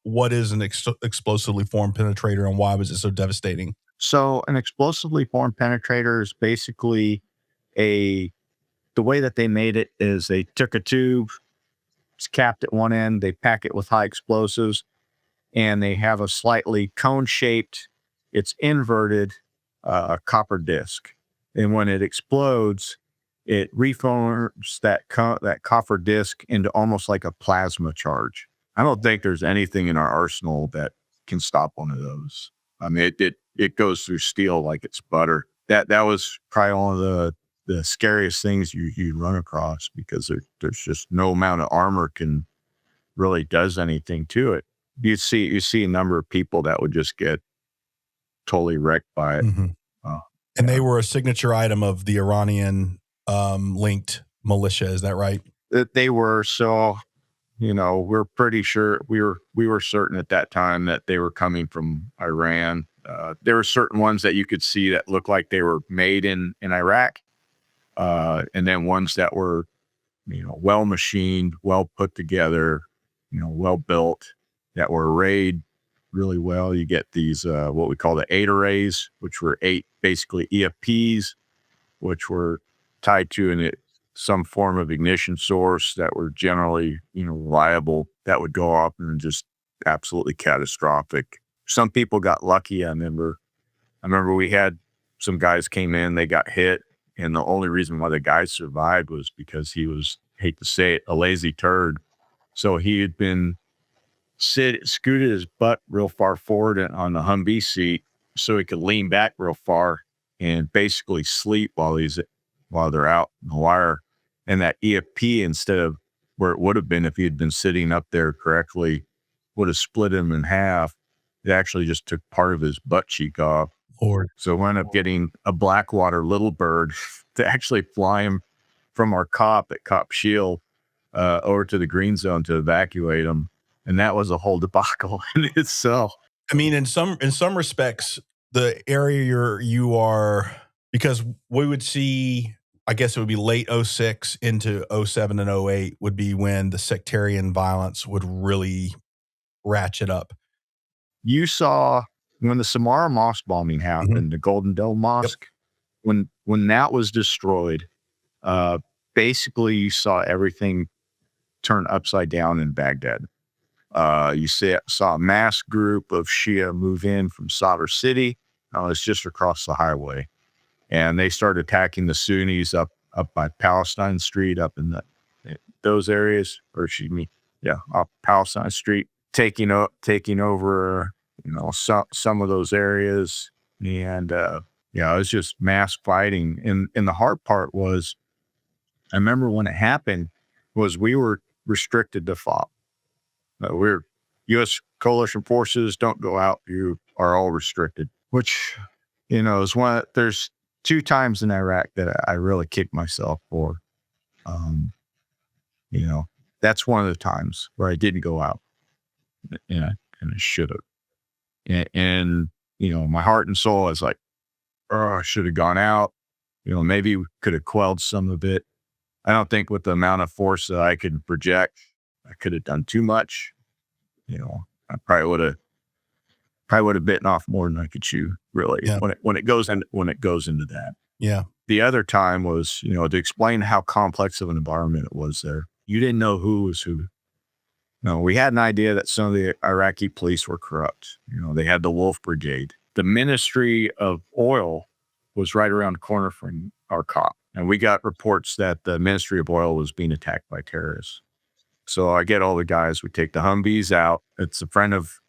what is an explosively formed penetrator and why was it so devastating? So an explosively formed penetrator is basically the way that they made it is they took a tube, it's capped at one end, they pack it with high explosives, and they have a slightly cone-shaped, it's inverted copper disc. And when it explodes, it reforms that copper disc into almost like a plasma charge. I don't think there's anything in our arsenal that can stop one of those. I mean, it goes through steel like it's butter. That was probably one of the scariest things you run across, because there's just no amount of armor can really does anything to it. You see a number of people that would just get totally wrecked by it. Mm-hmm. And they were a signature item of the Iranian linked militia. Is that right? They were. So, we're pretty sure we were certain at that time that they were coming from Iran. There were certain ones that you could see that looked like they were made in Iraq. And then ones that were, well machined, well put together, well built, that were arrayed really well. You get these, what we call the 8 arrays, which were 8 basically EFPs, which were tied to some form of ignition source that were generally, reliable, that would go up and just absolutely catastrophic. Some people got lucky. I remember we had some guys came in, they got hit, and the only reason why the guy survived was because he was, hate to say it, a lazy turd. So he had been scooted his butt real far forward on the Humvee seat so he could lean back real far and basically sleep while they're out in the wire. And that EFP, instead of where it would have been if he had been sitting up there correctly, would have split him in half. It actually just took part of his butt cheek off. Lord. So we ended up getting a Blackwater little bird to actually fly him from our cop at Cop Shield over to the green zone to evacuate him. And that was a whole debacle in itself. I mean, in some respects, the area you are, because we would see, I guess it would be late 06 into 07 and 08 would be when the sectarian violence would really ratchet up. You saw when the Samara Mosque bombing happened, the Golden Dome Mosque, when that was destroyed, basically you saw everything turn upside down in Baghdad. You saw a mass group of Shia move in from Sadr City. It's just across the highway. And they started attacking the Sunnis up by Palestine Street, up in those areas, or excuse me, off Palestine Street, taking over, some of those areas. And, it was just mass fighting. And the hard part was, I remember when it happened, was we were restricted to FOB. We're U.S. coalition forces, don't go out. You are all restricted, which, is there's 2 times in Iraq that I really kicked myself for. That's one of the times where I didn't go out, and I should have. And, my heart and soul is like, oh, I should have gone out. Maybe we could have quelled some of it. I don't think with the amount of force that I could project, I could have done too much. I probably would have bitten off more than I could chew, really. Yeah. When it goes into that. Yeah. The other time was, to explain how complex of an environment it was there. You didn't know who was who. No, we had an idea that some of the Iraqi police were corrupt. They had the Wolf Brigade. The Ministry of Oil was right around the corner from our cop. And we got reports that the Ministry of Oil was being attacked by terrorists. So I get all the guys, we take the Humvees out. It's a friend of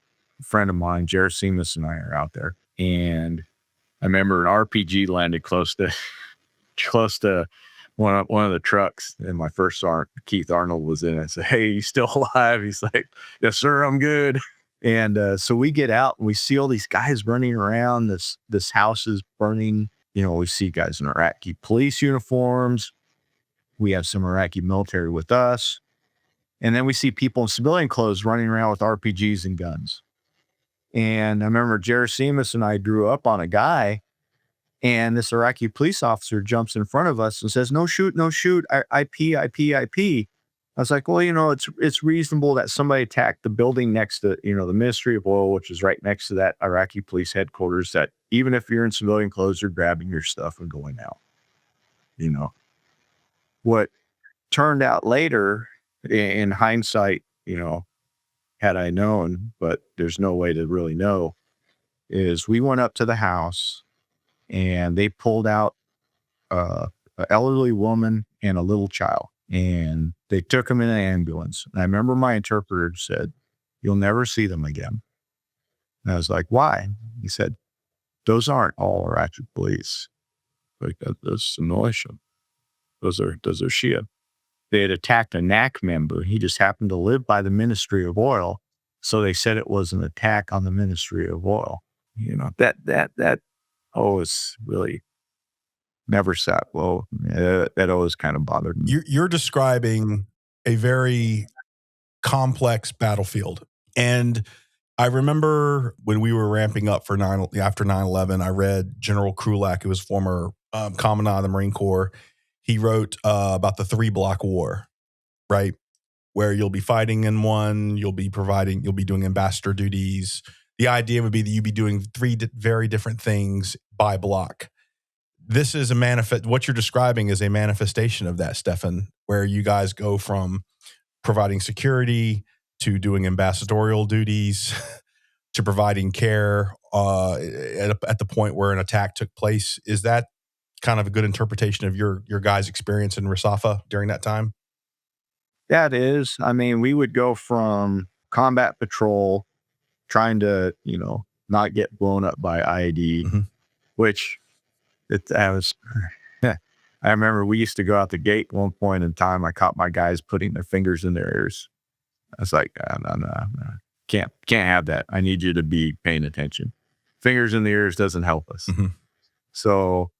mine, Gerasimus, and I are out there. And I remember an RPG landed close to one of the trucks, and my first sergeant, Keith Arnold, was in it. I said, "Hey, you still alive?" He's like, "Yes, sir, I'm good." And so we get out and we see all these guys running around. This house is burning. We see guys in Iraqi police uniforms. We have some Iraqi military with us. And then we see people in civilian clothes running around with RPGs and guns. And I remember Gerasimus and I drew up on a guy, and this Iraqi police officer jumps in front of us and says, "No shoot, no shoot, IP, IP, IP." I was like, well, it's reasonable that somebody attacked the building next to, the Ministry of Oil, which is right next to that Iraqi police headquarters, that even if you're in civilian clothes, you're grabbing your stuff and going out. What turned out later, in hindsight, had I known, but there's no way to really know, is we went up to the house and they pulled out an elderly woman and a little child, and they took them in an ambulance. And I remember my interpreter said, "You'll never see them again." And I was like, "Why?" He said, "Those aren't all Iraqi police. Like, that's the militia. Those are Shia." They had attacked a NAC member. He just happened to live by the Ministry of Oil. So they said it was an attack on the Ministry of Oil. That always really never sat well. That always kind of bothered me. You're describing a very complex battlefield. And I remember when we were ramping up for after 9/11, I read General Krulak, who was former commandant of the Marine Corps. He wrote about the 3-block war, right? Where you'll be fighting in one, you'll be doing ambassador duties. the idea would be that you'd be doing three very different things by block. This is what you're describing is a manifestation of that, Stefan, where you guys go from providing security to doing ambassadorial duties to providing care at the point where an attack took place. Is that kind of a good interpretation of your guys' experience in Rasafa during that time? Yeah, it is. I mean, we would go from combat patrol, trying to, not get blown up by IED, which I was, I remember we used to go out the gate one point in time. I caught my guys putting their fingers in their ears. I was like, no. Can't have that. I need you to be paying attention. Fingers in the ears doesn't help us. So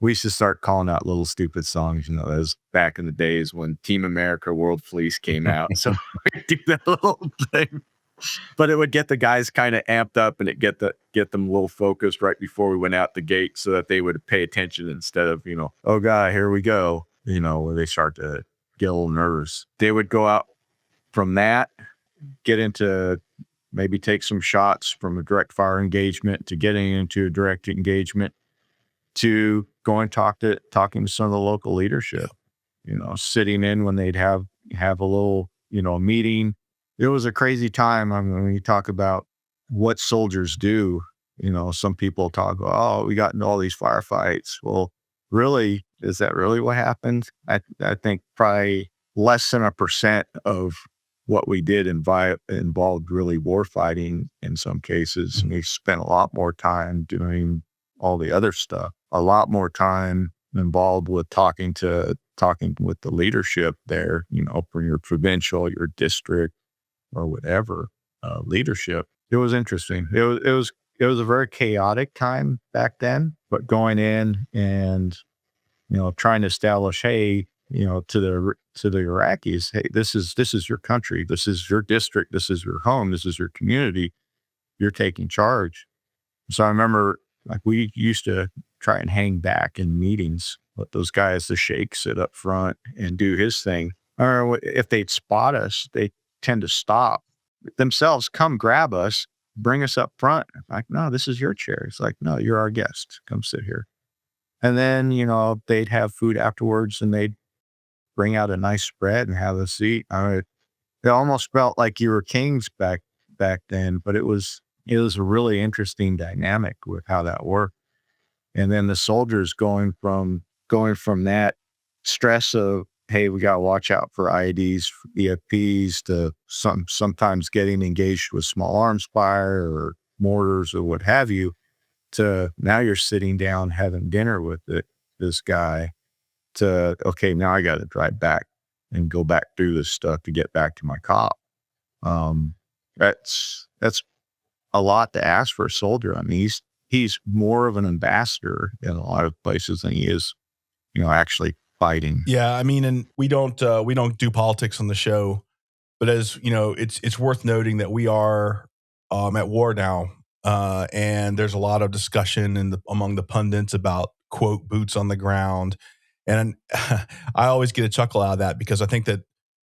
we used to start calling out little stupid songs, that was back in the days when Team America World Fleece came out. So we do that little thing. But it would get the guys kind of amped up, and it get them a little focused right before we went out the gate, so that they would pay attention instead of, oh God, here we go, where they start to get a little nervous. They would go out from that, get into maybe take some shots from a direct fire engagement to getting into a direct engagement to going talking to some of the local leadership, sitting in when they'd have a little, meeting. It was a crazy time. I mean, when you talk about what soldiers do, some people talk, oh, we got into all these firefights. Well, really, is that really what happened? I think probably less than 1% of what we did involved really war fighting in some cases. We spent a lot more time doing all the other stuff, a lot more time involved with talking with the leadership there, for your provincial, your district, or whatever leadership. It was interesting. It was a very chaotic time back then, but going in and, trying to establish, hey, to the Iraqis, hey, this is your country. This is your district. This is your home. This is your community. You're taking charge. So I remember, like, we used to try and hang back in meetings, let those guys, the sheikh, sit up front and do his thing. Or if they'd spot us, they tend to stop themselves, come grab us, bring us up front. Like, no, this is your chair. It's like, no, you're our guest. Come sit here. And then, they'd have food afterwards, and they'd bring out a nice spread and have a seat. It almost felt like you were kings back then, but it was a really interesting dynamic with how that worked. And then the soldiers going from that stress of, hey, we got to watch out for IEDs, EFPs, to sometimes getting engaged with small arms fire or mortars or what have you, to now you're sitting down having dinner with this guy, to, okay, now I got to drive back and go back through this stuff to get back to my cop. That's a lot to ask for a soldier. I mean, he's more of an ambassador in a lot of places than he is, actually fighting. Yeah, I mean, and we don't do politics on the show, but as it's worth noting that we are at war now, and there's a lot of discussion among the pundits about, quote, boots on the ground, and I always get a chuckle out of that, because I think that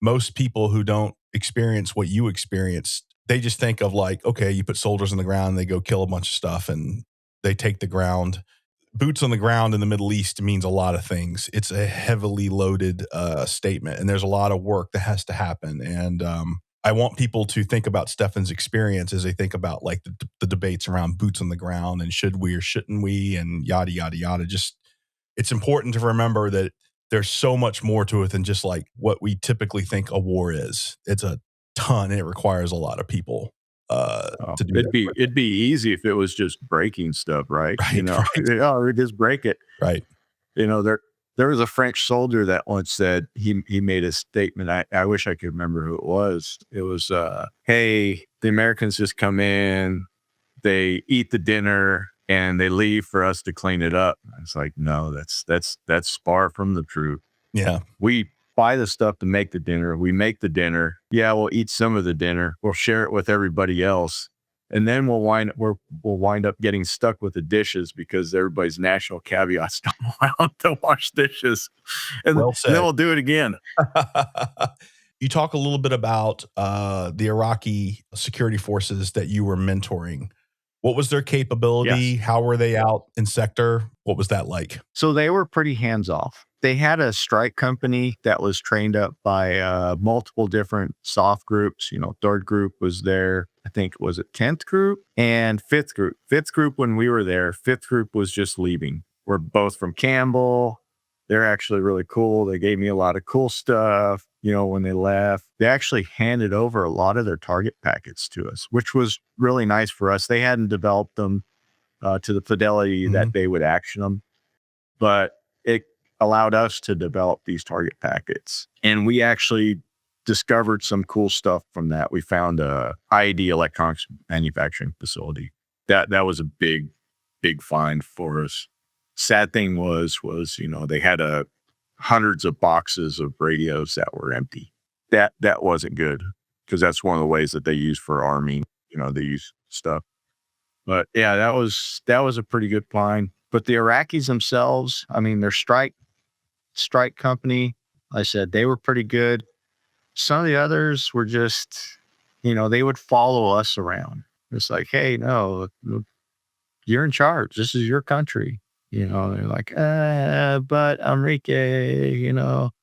most people who don't experience what you experienced, they just think of, like, okay, you put soldiers on the ground, and they go kill a bunch of stuff, and they take the ground. Boots on the ground in the Middle East means a lot of things. It's a heavily loaded statement, and there's a lot of work that has to happen. And I want people to think about Stefan's experience as they think about, like, the debates around boots on the ground and should we or shouldn't we, and yada, yada, yada. Just, it's important to remember that there's so much more to it than just, like, what we typically think a war is. It's a ton, and it requires a lot of people. To do it'd be easy if it was just breaking stuff, right? Right, right. Oh, we just break it. Right. There was a French soldier that once said, he made a statement. I wish I could remember who it was. It was, hey, the Americans just come in, they eat the dinner, and they leave for us to clean it up. It's like, no, that's far from the truth. Yeah. We buy the stuff to make the dinner. We make the dinner. Yeah, we'll eat some of the dinner. We'll share it with everybody else. And then we'll wind up getting stuck with the dishes, because everybody's national caveats don't allow to wash dishes. And Well then said. we'll do it again. You talk a little bit about the Iraqi security forces that you were mentoring. What was their capability? Yes. How were they out in sector? What was that like? So they were pretty hands off. They had a strike company that was trained up by multiple different soft groups. Third group was there. I think was it 10th group and fifth group. Fifth group when we were there. Fifth group was just leaving. We're both from Campbell. They're actually really cool. They gave me a lot of cool stuff. When they left, they actually handed over a lot of their target packets to us, which was really nice for us. They hadn't developed them to the fidelity that they would action them, but it allowed us to develop these target packets. And we actually discovered some cool stuff from that. We found a IED electronics manufacturing facility. That was a big find for us. Sad thing was, they had hundreds of boxes of radios that were empty. That wasn't good because that's one of the ways that they use for Army. They use stuff. But yeah, that was a pretty good find. But the Iraqis themselves, their strike company, I said they were pretty good. Some of the others were just, they would follow us around. It's like, hey, no, you're in charge. This is your country. They're like, but Enrique,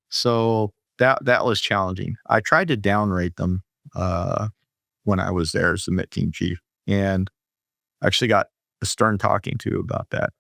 So that was challenging. I tried to downrate them when I was there as the MIT team chief, and actually got a stern talking to about that.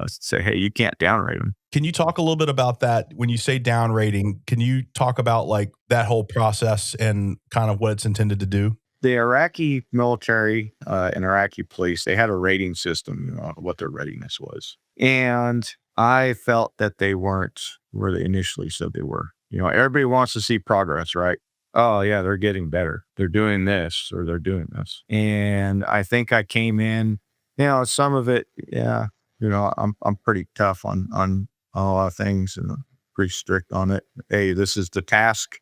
Say, hey, you can't downrate them. Can you talk a little bit about that? When you say downrating, can you talk about like that whole process and kind of what it's intended to do? The Iraqi military and Iraqi police, they had a rating system, what their readiness was. And I felt that they weren't where they initially said they were. Everybody wants to see progress, right? Oh, yeah, they're getting better. They're doing this or they're doing this. And I think I came in, some of it, yeah, I'm pretty tough on a lot of things and pretty strict on it. Hey, this is the task.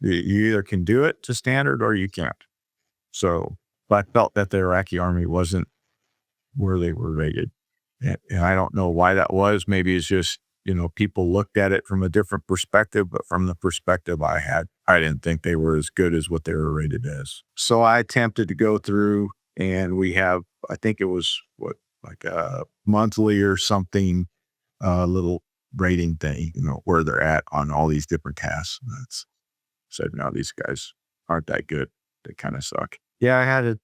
You either can do it to standard or you can't. So, but I felt that the Iraqi army wasn't where they were rated. And I don't know why that was. Maybe it's just, people looked at it from a different perspective, but from the perspective I had, I didn't think they were as good as what they were rated as. So I attempted to go through, and we have, I think it was like a monthly or something, little rating thing, where they're at on all these different tasks. That's said, no, these guys aren't that good. They kind of suck. Yeah, I had a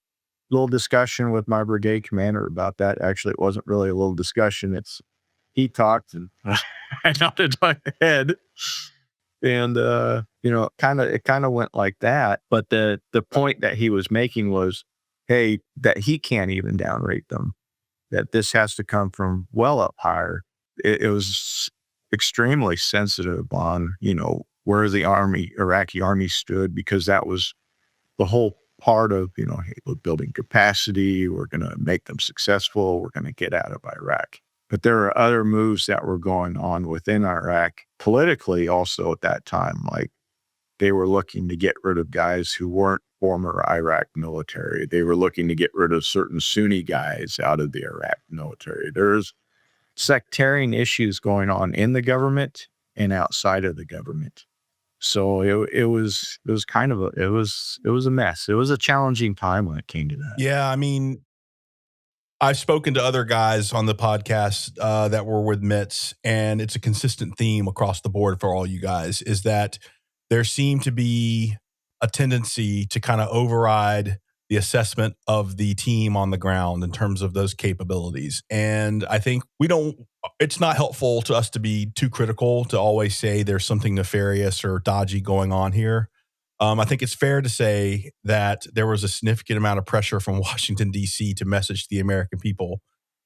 little discussion with my brigade commander about that. Actually, it wasn't really a little discussion. He talked and I nodded my head. And, it kind of went like that. But the point that he was making was, hey, that he can't even downrate them, that this has to come from well up higher. It was extremely sensitive on, where the Iraqi army stood, because that was the whole part of, hey, we're building capacity. We're going to make them successful. We're going to get out of Iraq. But there are other moves that were going on within Iraq politically also at that time. Like they were looking to get rid of guys who weren't former Iraq military. They were looking to get rid of certain Sunni guys out of the Iraq military. There's sectarian issues going on in the government and outside of the government. So it was kind of it was a mess. It was a challenging time when it came to that. Yeah, I've spoken to other guys on the podcast that were with MITs, and it's a consistent theme across the board for all you guys, is that there seemed to be a tendency to kind of override the assessment of the team on the ground in terms of those capabilities. And I think it's not helpful to us to be too critical to always say there's something nefarious or dodgy going on here. I think it's fair to say that there was a significant amount of pressure from Washington, D.C. to message to the American people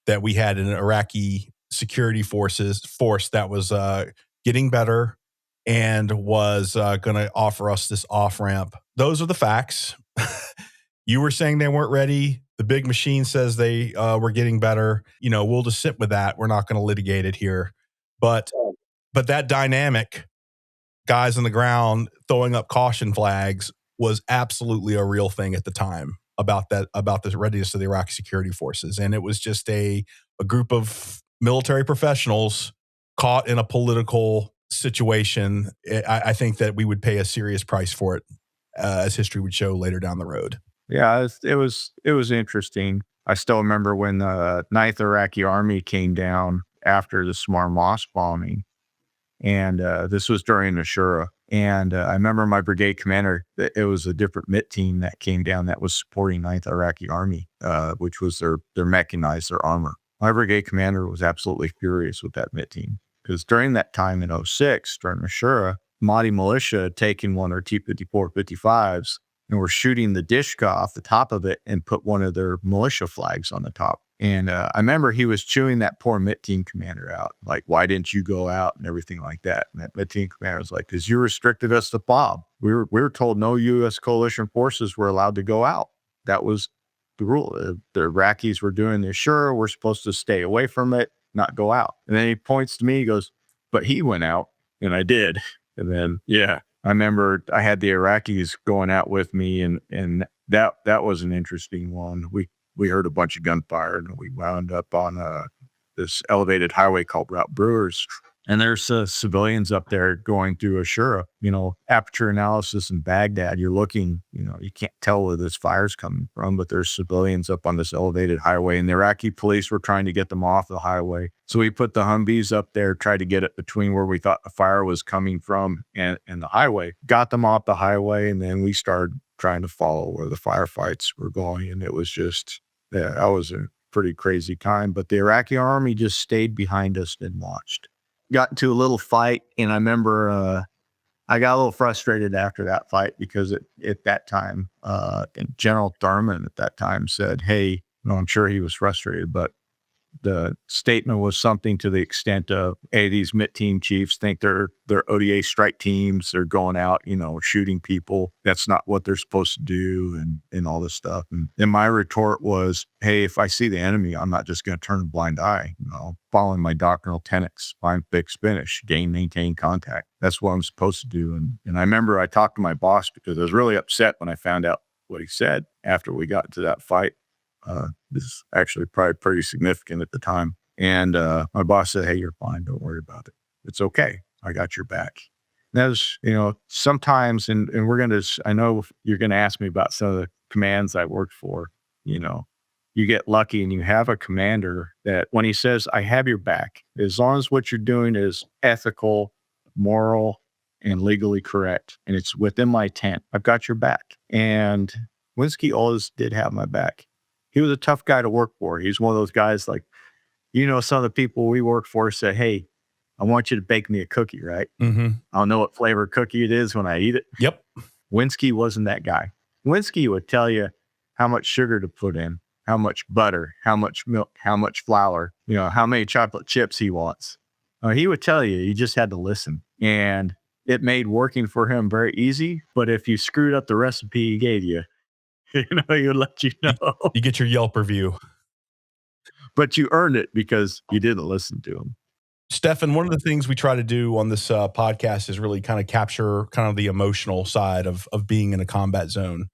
that we had an Iraqi security force that was getting better and was going to offer us this off-ramp. Those are the facts. You were saying they weren't ready. The big machine says they were getting better. We'll just sit with that. We're not going to litigate it here. But that dynamic, guys on the ground throwing up caution flags, was absolutely a real thing at the time about the readiness of the Iraqi security forces. And it was just a group of military professionals caught in a political situation, I think that we would pay a serious price for it, as history would show later down the road. Yeah, it was interesting. I still remember when the Ninth Iraqi Army came down after the Smar Mosque bombing, and this was during Ashura. And I remember my brigade commander, it was a different MIT team that came down that was supporting Ninth Iraqi Army, which was their mechanized, their armor. My brigade commander was absolutely furious with that MIT team because during that time in '06, during Ashura, Mahdi militia had taken one of their T-54 55s and were shooting the Dishka off the top of it and put one of their militia flags on the top. And I remember he was chewing that poor MIT team commander out, like, why didn't you go out and everything like that? And that MIT team commander was like, because you restricted us to Bob. We were told no U.S. coalition forces were allowed to go out. That was the rule. The Iraqis were doing this. Sure, we're supposed to stay away from it, not go out. And then he points to me, he goes, but he went out, and I did. And then, yeah, I remember I had the Iraqis going out with me, and that was an interesting one. We heard a bunch of gunfire, and we wound up on this elevated highway called Route Brewers. And there's civilians up there going through Ashura, aperture analysis in Baghdad. You're looking, you can't tell where this fire's coming from, but there's civilians up on this elevated highway, and the Iraqi police were trying to get them off the highway. So we put the Humvees up there, tried to get it between where we thought the fire was coming from and the highway, got them off the highway, and then we started trying to follow where the firefights were going. And it was just, yeah, that was a pretty crazy time. But the Iraqi army just stayed behind us and watched. Got into a little fight, and I remember I got a little frustrated after that fight because at that time, General Thurman at that time said, hey, I'm sure he was frustrated, but the statement was something to the extent of, hey, these MIT team chiefs think they're ODA strike teams. They're going out, shooting people. That's not what they're supposed to do, and all this stuff. And my retort was, hey, if I see the enemy, I'm not just going to turn a blind eye, following my doctrinal tenets, find, fix, finish, gain, maintain contact. That's what I'm supposed to do. And I remember I talked to my boss because I was really upset when I found out what he said after we got into that fight. This is actually probably pretty significant at the time. And my boss said, hey, you're fine. Don't worry about it. It's okay. I got your back. And that was, sometimes, and I know you're going to ask me about some of the commands I worked for. You get lucky and you have a commander that when he says, I have your back, as long as what you're doing is ethical, moral, and legally correct, and it's within my tent, I've got your back. And Winsky always did have my back. He was a tough guy to work for. He's one of those guys like, some of the people we work for said, hey, I want you to bake me a cookie, right? Mm-hmm. I don't know what flavor cookie it is when I eat it. Yep. Winsky wasn't that guy. Winsky would tell you how much sugar to put in, how much butter, how much milk, how much flour, how many chocolate chips he wants. He would tell you, you just had to listen. And it made working for him very easy. But if you screwed up the recipe he gave you, he would let you know. You get your Yelp review. But you earned it because you didn't listen to him. Stefan, one of the things we try to do on this podcast is really kind of capture kind of the emotional side of being in a combat zone.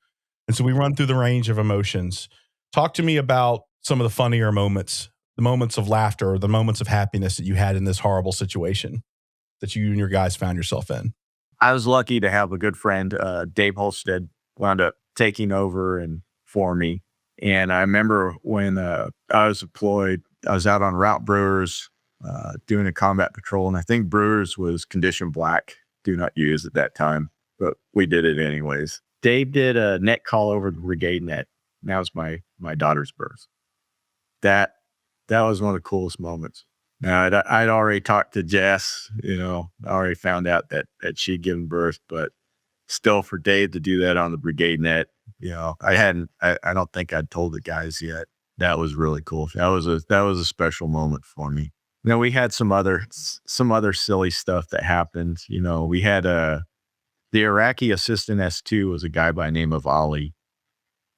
And so we run through the range of emotions. Talk to me about some of the funnier moments, the moments of laughter, or the moments of happiness that you had in this horrible situation that you and your guys found yourself in. I was lucky to have a good friend, Dave Holstead, wound up taking over and for me. And I remember when I was deployed, I was out on Route Brewers doing a combat patrol. And I think Brewers was condition black, do not use at that time, but we did it anyways. Dave did a net call over the brigade net. And that was my daughter's birth. That was one of the coolest moments. Now, I'd already talked to Jess, I already found out that she'd given birth, but still for Dave to do that on the brigade net, I don't think I'd told the guys yet. That was really cool. That was a special moment for me. Now we had some other silly stuff that happened. We had the Iraqi assistant S2 was a guy by the name of Ali.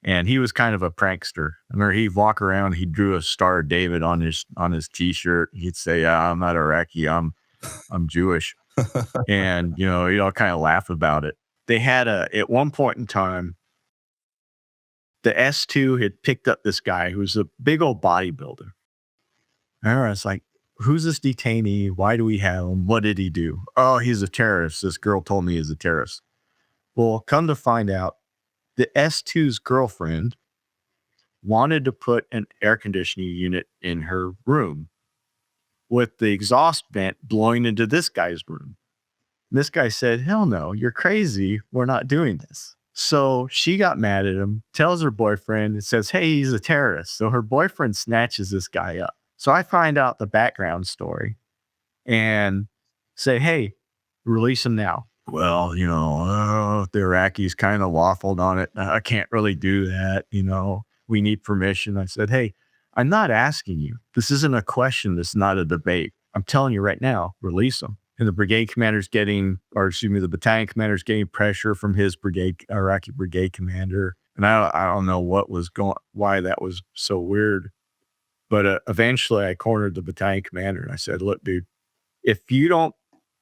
And he was kind of a prankster. I remember he'd walk around, he drew a Star of David on his t-shirt. He'd say, I'm not Iraqi, I'm Jewish. And, he'd all kind of laugh about it. They had at one point in time, the S2 had picked up this guy who was a big old bodybuilder. I was like, who's this detainee? Why do we have him? What did he do? Oh, he's a terrorist. This girl told me he's a terrorist. Well, come to find out, the S2's girlfriend wanted to put an air conditioning unit in her room with the exhaust vent blowing into this guy's room. This guy said, hell no, you're crazy. We're not doing this. So she got mad at him, tells her boyfriend, and says, hey, he's a terrorist. So her boyfriend snatches this guy up. So I find out the background story and say, hey, release him now. Well, the Iraqis kind of waffled on it. I can't really do that. We need permission. I said, hey, I'm not asking you. This isn't a question. This is not a debate. I'm telling you right now, release him. And the battalion commander's getting pressure from his Iraqi brigade commander. And I don't know why that was so weird. But eventually I cornered the battalion commander and I said, look, dude, if you don't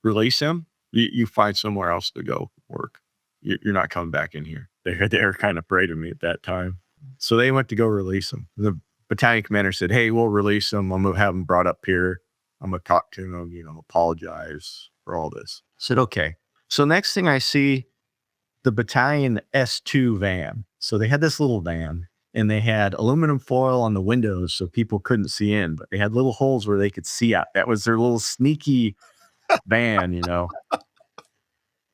release him, you find somewhere else to go work. You're not coming back in here. They were kind of afraid of me at that time. So they went to go release him. The battalion commander said, hey, we'll release him. I'm going to have him brought up here. I'm going to talk to him, apologize for all this. I said, okay. So next thing I see, the battalion S2 van. So they had this little van and they had aluminum foil on the windows so people couldn't see in, but they had little holes where they could see out. That was their little sneaky van,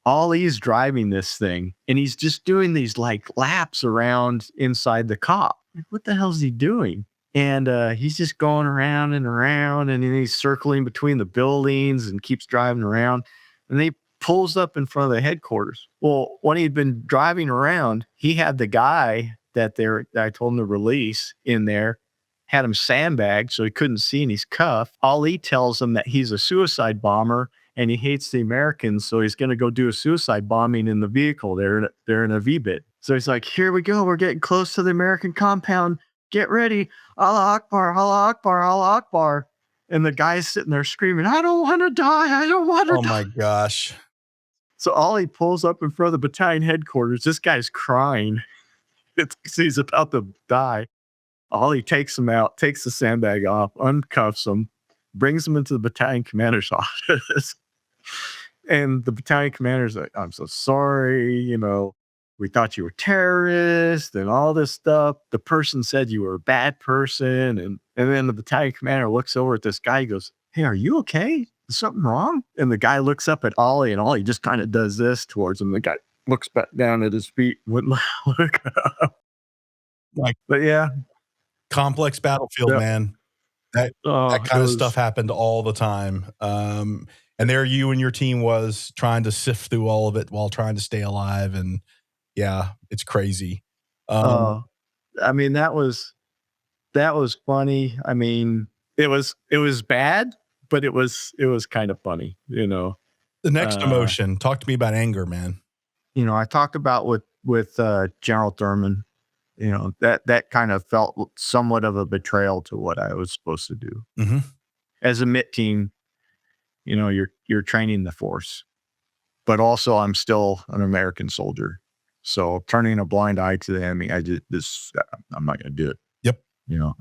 Ollie's driving this thing and he's just doing these like laps around inside the cop. Like, what the hell is he doing? And he's just going around and around and then he's circling between the buildings and keeps driving around. And he pulls up in front of the headquarters. Well, when he'd been driving around, he had the guy that I told him to release in there, had him sandbagged so he couldn't see and he's cuffed. Ali tells him that he's a suicide bomber and he hates the Americans, so he's going to go do a suicide bombing in the vehicle. They're in a V-bit. So he's like, here we go. We're getting close to the American compound. Get ready. Allah Akbar, Allah Akbar, Allah Akbar. And the guy's sitting there screaming, I don't want to die. I don't want to die. Oh my gosh. So Ollie pulls up in front of the battalion headquarters. This guy's crying. He's about to die. Ollie takes him out, takes the sandbag off, uncuffs him, brings him into the battalion commander's office. And the battalion commander's like, I'm so sorry, we thought you were terrorists and all this stuff. The person said you were a bad person. And then the battalion commander looks over at this guy. He goes, hey, are you okay? Is something wrong? And the guy looks up at Ollie and Ollie just kind of does this towards him. The guy looks back down at his feet, wouldn't look up. But yeah. Complex battlefield, man. That kind of stuff happened all the time. And there you and your team was trying to sift through all of it while trying to stay alive. And yeah, it's crazy. I mean, that was funny. I mean, it was bad, but it was kind of funny, The next emotion. Talk to me about anger, man. I talked about with General Thurman, that kind of felt somewhat of a betrayal to what I was supposed to do. Mm-hmm. As a MIT team, you're training the force, but also I'm still an American soldier. So turning a blind eye to the enemy, I'm not going to do it. Yep.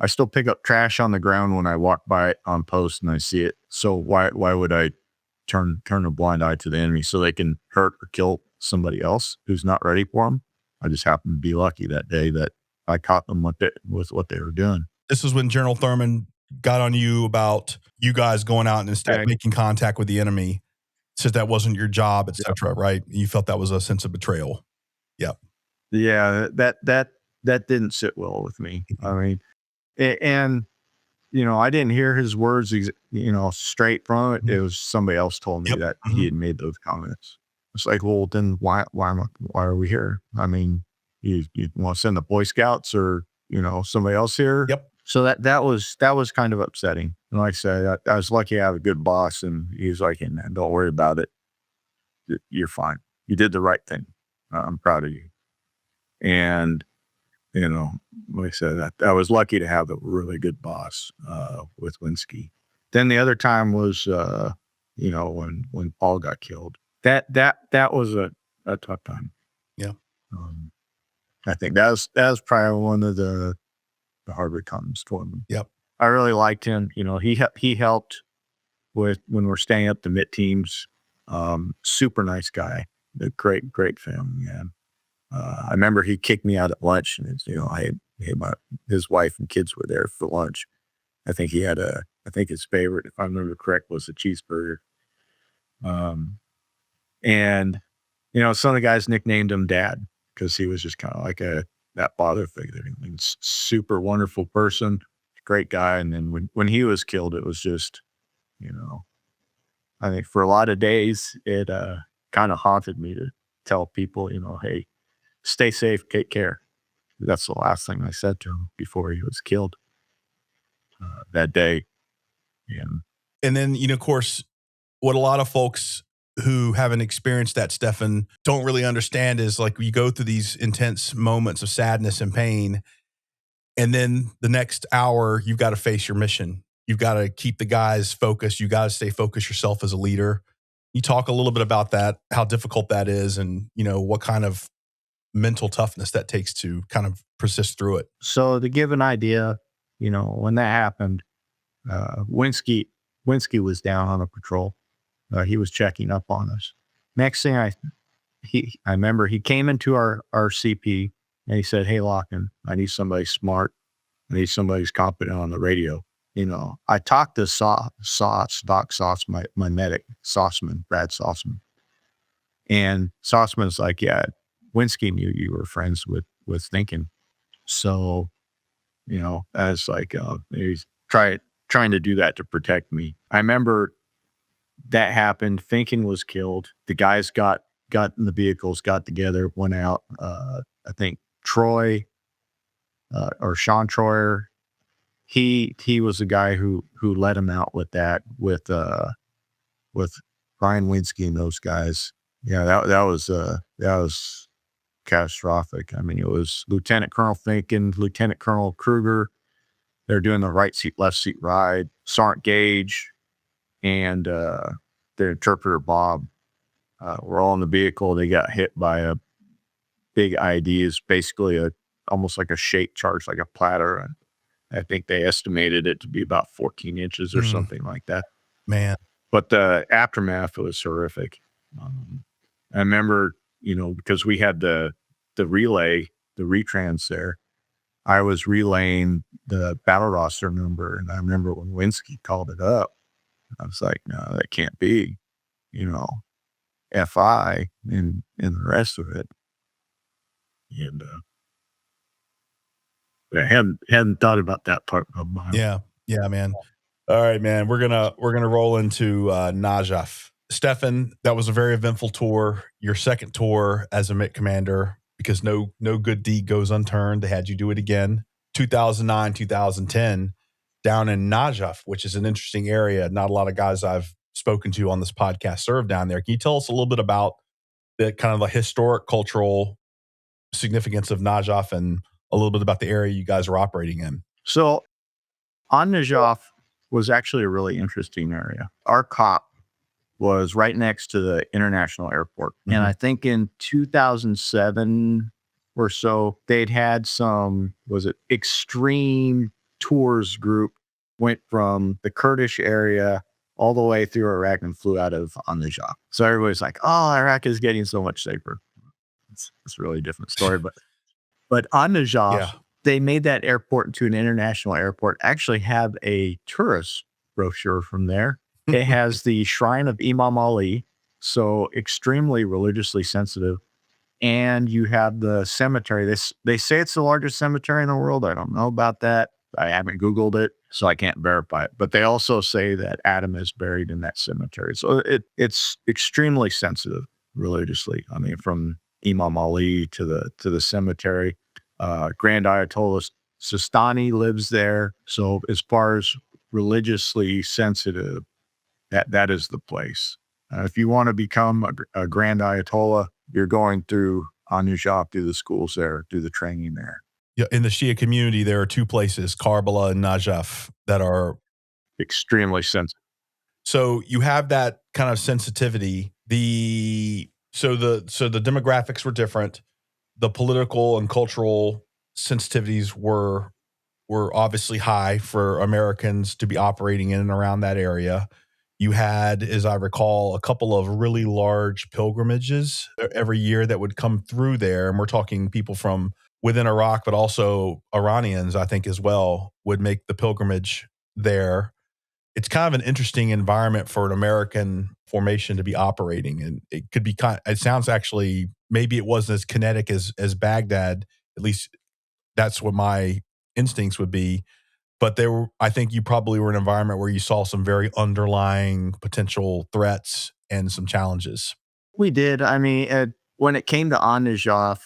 I still pick up trash on the ground when I walk by it on post and I see it. So why would I turn a blind eye to the enemy so they can hurt or kill somebody else who's not ready for them? I just happened to be lucky that day that I caught them with what they were doing. This is when General Thurman got on you about you guys going out and instead making contact with the enemy. Said that wasn't your job, etc. Right? You felt that was a sense of betrayal. Yep. Yeah, that didn't sit well with me. I mean, and I didn't hear his words, straight from it. It was somebody else told me that he had made those comments. It's like, well, then why are we here? I mean, you want to send the Boy Scouts or somebody else here? Yep. So that was kind of upsetting. And like I said, I was lucky I have a good boss, and he was like, hey, man, don't worry about it. You're fine. You did the right thing. I'm proud of you. And like I said, I was lucky to have a really good boss with Winsky. Then the other time was when Paul got killed. That was a tough time. Yeah. I think that was probably one of the harder times for me. Yep. I really liked him. He helped with when we're staying up to mid teams. Super nice guy, a great family man. I remember he kicked me out at lunch, and his wife and kids were there for lunch. I think his favorite, if I remember correct, was a cheeseburger. And some of the guys nicknamed him Dad because he was just kind of like that father figure. I mean, super wonderful person, great guy. And then when he was killed, it was just, I think for a lot of days, it kind of haunted me to tell people, hey, stay safe, take care. That's the last thing I said to him before he was killed that day. And then, of course, what a lot of folks who haven't experienced that, Stefan, don't really understand is like you go through these intense moments of sadness and pain, and then the next hour, you've got to face your mission. You've got to keep the guys focused. You got to stay focused yourself as a leader. You talk a little bit about that, how difficult that is, and what kind of mental toughness that takes to kind of persist through it. So to give an idea, when that happened, Winsky was down on a patrol. He was checking up on us. Next thing I remember he came into our CP and he said, "Hey, Lockton, I need somebody smart. I need somebody who's competent on the radio." I talked to Doc Sauce, my medic, Brad Sauceman. And Sauceman's like, "Yeah, Winsky knew you were friends with Thinkin." So, I was like, he's trying to do that to protect me. I remember that happened. Thinkin was killed. The guys got in the vehicles, got together, went out. I think Troy or Sean Troyer, he was the guy who led him out with that with Brian Winsky and those guys. Yeah, that was catastrophic. I mean, it was Lieutenant Colonel Thinkin, Lieutenant Colonel Kruger. They're doing the right seat, left seat ride. Sergeant Gage and the interpreter Bob were all in the vehicle. They got hit by a big IED, is basically almost like a shake charge, like a platter. And I think they estimated it to be about 14 inches or something like that. Man. But the aftermath was horrific. I remember, because we had the relay, the retrans there, I was relaying the battle roster number. And I remember when Winsky called it up, I was like, no, that can't be, FI and the rest of it. And I hadn't thought about that part of mine. Yeah, man. All right, man. We're gonna roll into Najaf. Stefan, that was a very eventful tour. Your second tour as a MIT commander, because no good deed goes unturned. They had you do it again. 2009, 2010, down in Najaf, which is an interesting area. Not a lot of guys I've spoken to on this podcast served down there. Can you tell us a little bit about the kind of the historic cultural significance of Najaf and a little bit about the area you guys are operating in? So on Najaf was actually a really interesting area. Our COP was right next to the international airport. Mm-hmm. And I think in 2007 or so, they'd had some, extreme tours group, went from the Kurdish area all the way through Iraq and flew out of on Najaf. So everybody's like, oh, Iraq is getting so much safer. It's a really different story. But on Najaf, they made that airport into an international airport, actually have a tourist brochure from there. It has the shrine of Imam Ali, so extremely religiously sensitive. And you have the cemetery. They say it's the largest cemetery in the world. I don't know about that. I haven't Googled it, so I can't verify it. But they also say that Adam is buried in that cemetery. So it's extremely sensitive religiously. I mean, from Imam Ali to the cemetery. Grand Ayatollah Sistani lives there. So as far as religiously sensitive, that is the place. If you want to become a Grand Ayatollah, you're going through Najaf, through the schools there, through the training there. Yeah, in the Shia community, there are two places, Karbala and Najaf, that are extremely sensitive. So you have that kind of sensitivity. So the demographics were different. The political and cultural sensitivities were obviously high for Americans to be operating in and around that area. You had, as I recall, a couple of really large pilgrimages every year that would come through there. And we're talking people from within Iraq, but also Iranians, I think, as well, would make the pilgrimage there. It's kind of an interesting environment for an American formation to be operating. And it could be it sounds actually, maybe it wasn't as kinetic as Baghdad, at least that's what my instincts would be. But I think you probably were in an environment where you saw some very underlying potential threats and some challenges. We did. I mean, when it came to Najaf,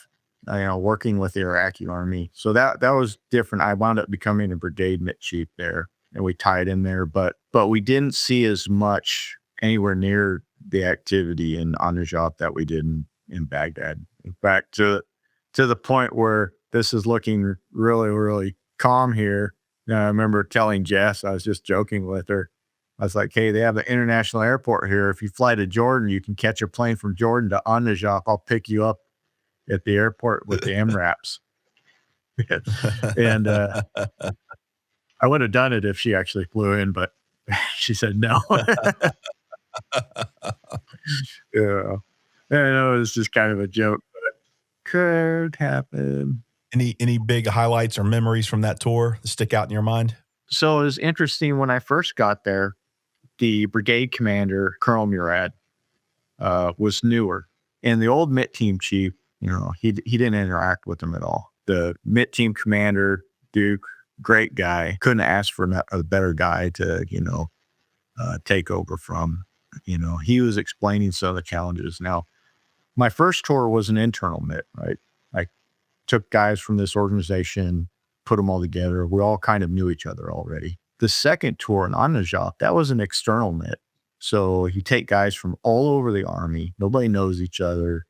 working with the Iraqi army, so that was different. I wound up becoming a brigade mit chief there, and we tied in there. But we didn't see as much anywhere near the activity in Najaf that we did in Baghdad. In fact, to the point where this is looking really, really calm here. I remember telling Jess, I was just joking with her. I was like, hey, they have an international airport here. If you fly to Jordan, you can catch a plane from Jordan to Najaf. I'll pick you up at the airport with the MRAPs. And I would have done it if she actually flew in, but she said no. Yeah. I know it was just kind of a joke, but could happen. Any big highlights or memories from that tour that stick out in your mind? So it was interesting when I first got there, the brigade commander, Colonel Murad, was newer. And the old MIT team chief, he didn't interact with them at all. The MIT team commander, Duke, great guy, couldn't ask for a better guy to, take over from. He was explaining some of the challenges. Now, my first tour was an internal MIT, right? I took guys from this organization, put them all together. We all kind of knew each other already. The second tour in Najaf, that was an external MIT. So you take guys from all over the army. Nobody knows each other.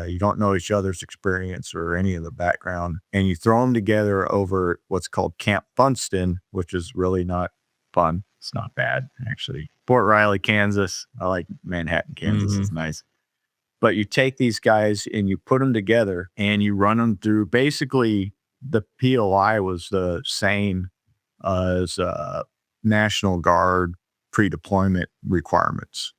You don't know each other's experience or any of the background. And you throw them together over what's called Camp Funston, which is really not fun. It's not bad, actually. Fort Riley, Kansas. I like Manhattan, Kansas. Mm-hmm. It's nice. But you take these guys and you put them together and you run them through. Basically, the POI was the same as National Guard pre-deployment requirements,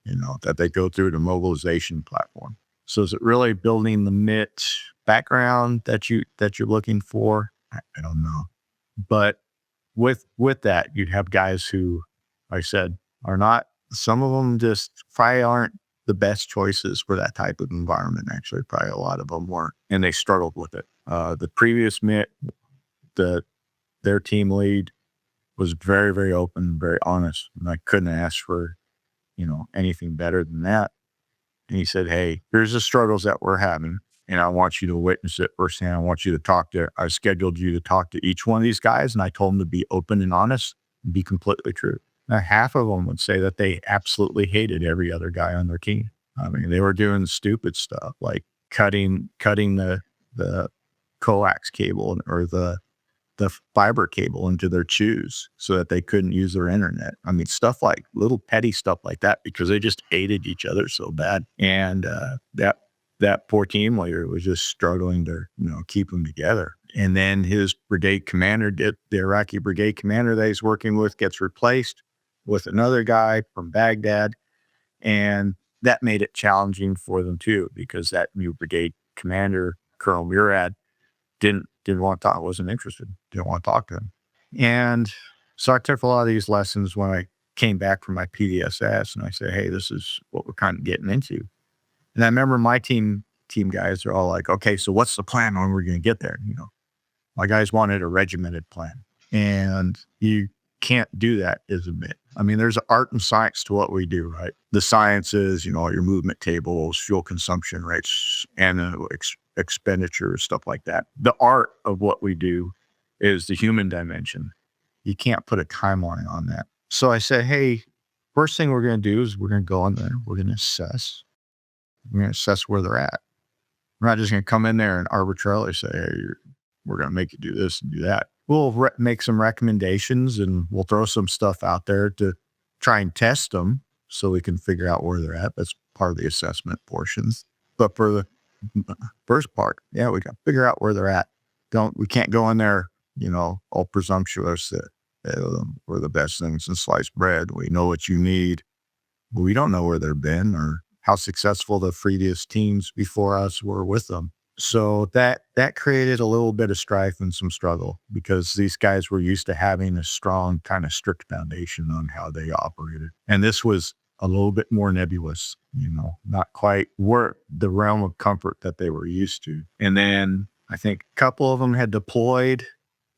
that they go through the mobilization platform. So is it really building the MIT background that you're looking for? I don't know. But with that, you'd have guys who, like I said, are not, some of them just probably aren't the best choices for that type of environment. Actually, probably a lot of them weren't, and they struggled with it. The previous MIT, their team lead was very, very open, very honest, and I couldn't ask for, anything better than that. And he said, "Hey, here's the struggles that we're having, and I want you to witness it firsthand. I want you to I scheduled you to talk to each one of these guys, and I told them to be open and honest and be completely true." Now, half of them would say that they absolutely hated every other guy on their team. I mean, they were doing stupid stuff like cutting the coax cable or the fiber cable into their shoes so that they couldn't use their internet. I mean, stuff like little petty stuff like that, because they just hated each other so bad. And that poor team leader was just struggling to, keep them together. And then his brigade commander, the Iraqi brigade commander that he's working with, gets replaced with another guy from Baghdad. And that made it challenging for them too, because that new brigade commander, Colonel Murad, didn't want to talk, wasn't interested, didn't want to talk to him. And so I took a lot of these lessons when I came back from my PDSS, and I said, hey, this is what we're kind of getting into. And I remember my team guys are all like, okay, so what's the plan when we're going to get there? My guys wanted a regimented plan, and you can't do that as a MIT. I mean, there's art and science to what we do, right? The science is, your movement tables, fuel consumption rates, and expenditure, stuff like that. The art of what we do is the human dimension. You can't put a timeline on that. So I said, hey, first thing we're going to do is we're going to go in there. We're going to assess. We're going to assess where they're at. We're not just going to come in there and arbitrarily say, hey, we're going to make you do this and do that. We'll make some recommendations, and we'll throw some stuff out there to try and test them so we can figure out where they're at. That's part of the assessment portions. But for the first part, we got to figure out where they're at. We can't go in there, all presumptuous that We're the best things in sliced bread. We know what you need, but we don't know where they've been or how successful the previous teams before us were with them. So that created a little bit of strife and some struggle because these guys were used to having a strong kind of strict foundation on how they operated. And this was a little bit more nebulous, not quite the realm of comfort that they were used to. And then I think a couple of them had deployed.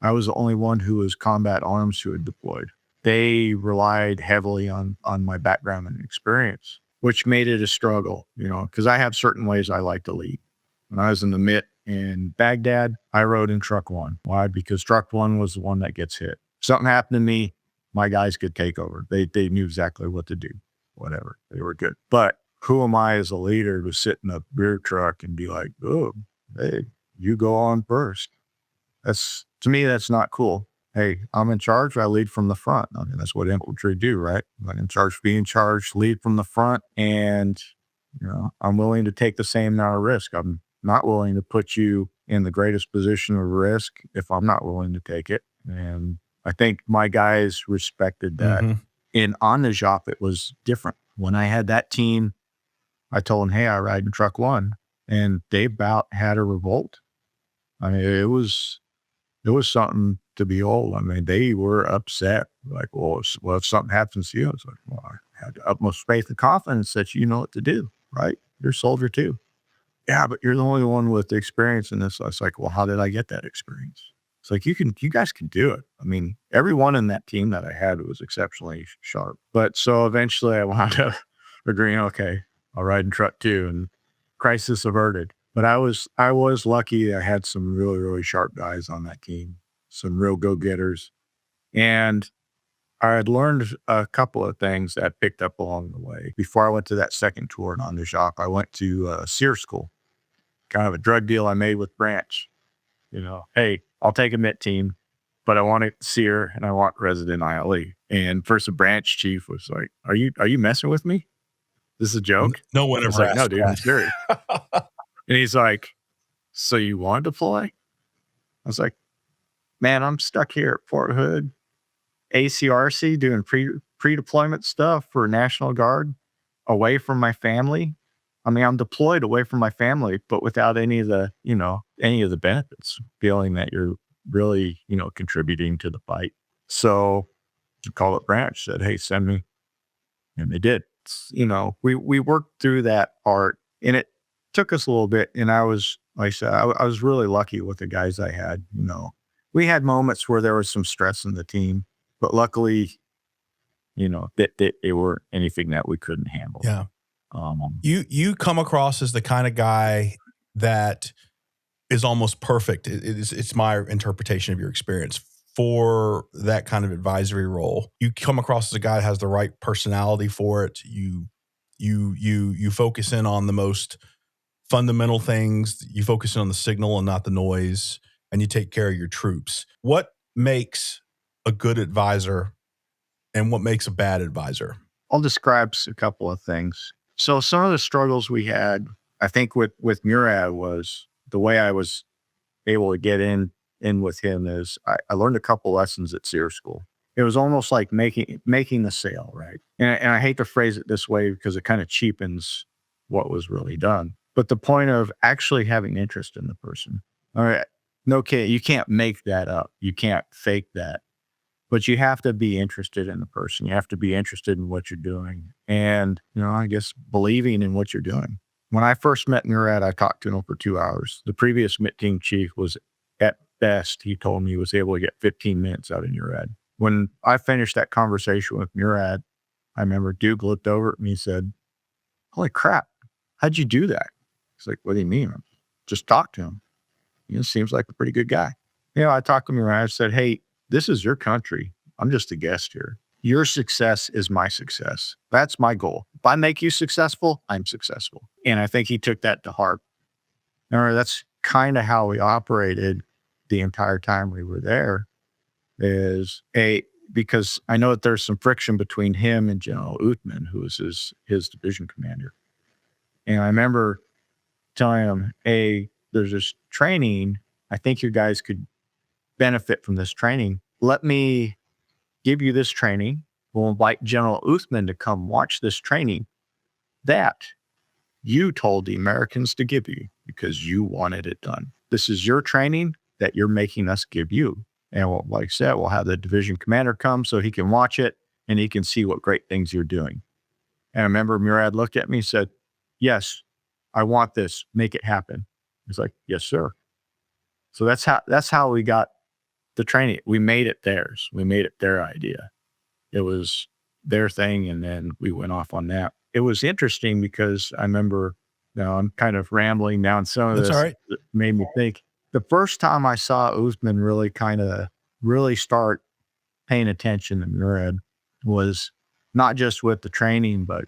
I was the only one who was combat arms who had deployed. They relied heavily on my background and experience, which made it a struggle, because I have certain ways I like to lead. When I was in the MIT in Baghdad, I rode in truck one. Why? Because truck one was the one that gets hit. Something happened to me, my guys could take over. They knew exactly what to do, whatever. They were good. But who am I as a leader to sit in a beer truck and be like, oh, hey, you go on first? To me, that's not cool. Hey, I'm in charge. I lead from the front. I mean, that's what infantry do, right? I'm in charge of being charged, lead from the front. And, I'm willing to take the same amount of risk. I'm not willing to put you in the greatest position of risk if I'm not willing to take it. And I think my guys respected that. Mm-hmm. On the job, it was different. When I had that team, I told them, hey, I ride in truck one. And they about had a revolt. I mean, it was something to behold. I mean, they were upset. Like, well, if something happens to you, it's like, well, I had the utmost faith and confidence that you know what to do, right? You're a soldier too. Yeah, but you're the only one with the experience in this. I was like, well, how did I get that experience? It's like, you guys can do it. I mean, everyone in that team that I had was exceptionally sharp. But so eventually I wound up agreeing, okay, I'll ride in truck two, and crisis averted. But I was lucky. I had some really, really sharp guys on that team, some real go-getters. And I had learned a couple of things that I picked up along the way. Before I went to that second tour on the shop, I went to SEER school, kind of a drug deal I made with Branch. Hey, I'll take a MIT team, but I want it SEER and I want resident ILE. And first the Branch chief was like, are you messing with me? This is a joke? No one ever asked. No, dude, I'm serious. And he's like, so you want to deploy? I was like, man, I'm stuck here at Fort Hood, ACRC, doing pre-deployment stuff for National Guard, away from my family. I mean, I'm deployed away from my family, but without any of the benefits, feeling that you're really, contributing to the fight. So I called up Branch, said, hey, send me. And they did. We worked through that part, and it took us a little bit. And I was, like I said, I was really lucky with the guys I had. We had moments where there was some stress in the team, but luckily, they weren't anything that we couldn't handle. Yeah. You come across as the kind of guy that is almost perfect. It's my interpretation of your experience for that kind of advisory role. You come across as a guy that has the right personality for it. You focus in on the most fundamental things. You focus in on the signal and not the noise, and you take care of your troops. What makes a good advisor and what makes a bad advisor? I'll describe a couple of things. So some of the struggles we had, I think with Murad, was the way I was able to get in with him is I learned a couple lessons at SEER school. It was almost like making the sale, right? And I hate to phrase it this way because it kind of cheapens what was really done. But the point of actually having interest in the person. All right, okay, you can't make that up. You can't fake that. But you have to be interested in the person. You have to be interested in what you're doing. And, I guess believing in what you're doing. When I first met Murad, I talked to him for 2 hours. The previous MIT team chief was, at best, he told me he was able to get 15 minutes out of Murad. When I finished that conversation with Murad, I remember Duke looked over at me and said, holy crap, how'd you do that? He's like, what do you mean? Just talk to him. Seems like a pretty good guy. I talked to Murad. I said, hey, this is your country. I'm just a guest here. Your success is my success. That's my goal. If I make you successful, I'm successful. And I think he took that to heart. And that's kind of how we operated the entire time we were there, because I know that there's some friction between him and General Uthman, who was his division commander. And I remember telling him, hey, there's this training. I think you guys could benefit from this training. Let me give you this training. We'll invite General Uthman to come watch this training that you told the Americans to give you because you wanted it done. This is your training that you're making us give you. And like I said, we'll have the division commander come so he can watch it and he can see what great things you're doing. And I remember Murad looked at me and said, yes, I want this. Make it happen. He's like, yes, sir. So that's how we got the training. We made it theirs. We made it their idea. It was their thing. And then we went off on that. It was interesting because I remember, now I'm kind of rambling now, and some of That's this all right. made me think. The first time I saw Uthman really start paying attention to Murad was not just with the training, but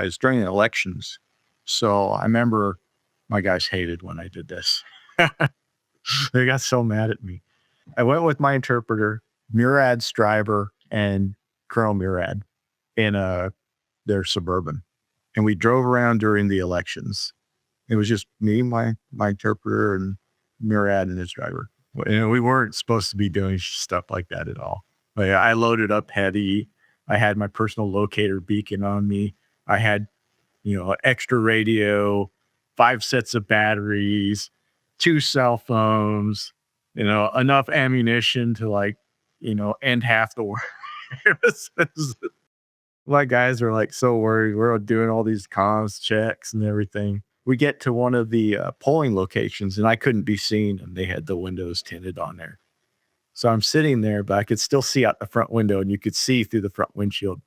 it's during the elections. So I remember my guys hated when I did this. They got so mad at me. I went with my interpreter, Murad Stryber, and Colonel Murad in their Suburban. And we drove around during the elections. It was just me, my interpreter, and Murad and his driver. And we weren't supposed to be doing stuff like that at all. But yeah, I loaded up heavy. I had my personal locator beacon on me. I had, an extra radio, 5 sets of batteries, 2 cell phones, enough ammunition to end half the war. My guys are so worried. We're doing all these comms checks and everything. We get to one of the polling locations and I couldn't be seen and they had the windows tinted on there. So I'm sitting there, but I could still see out the front window and you could see through the front windshield.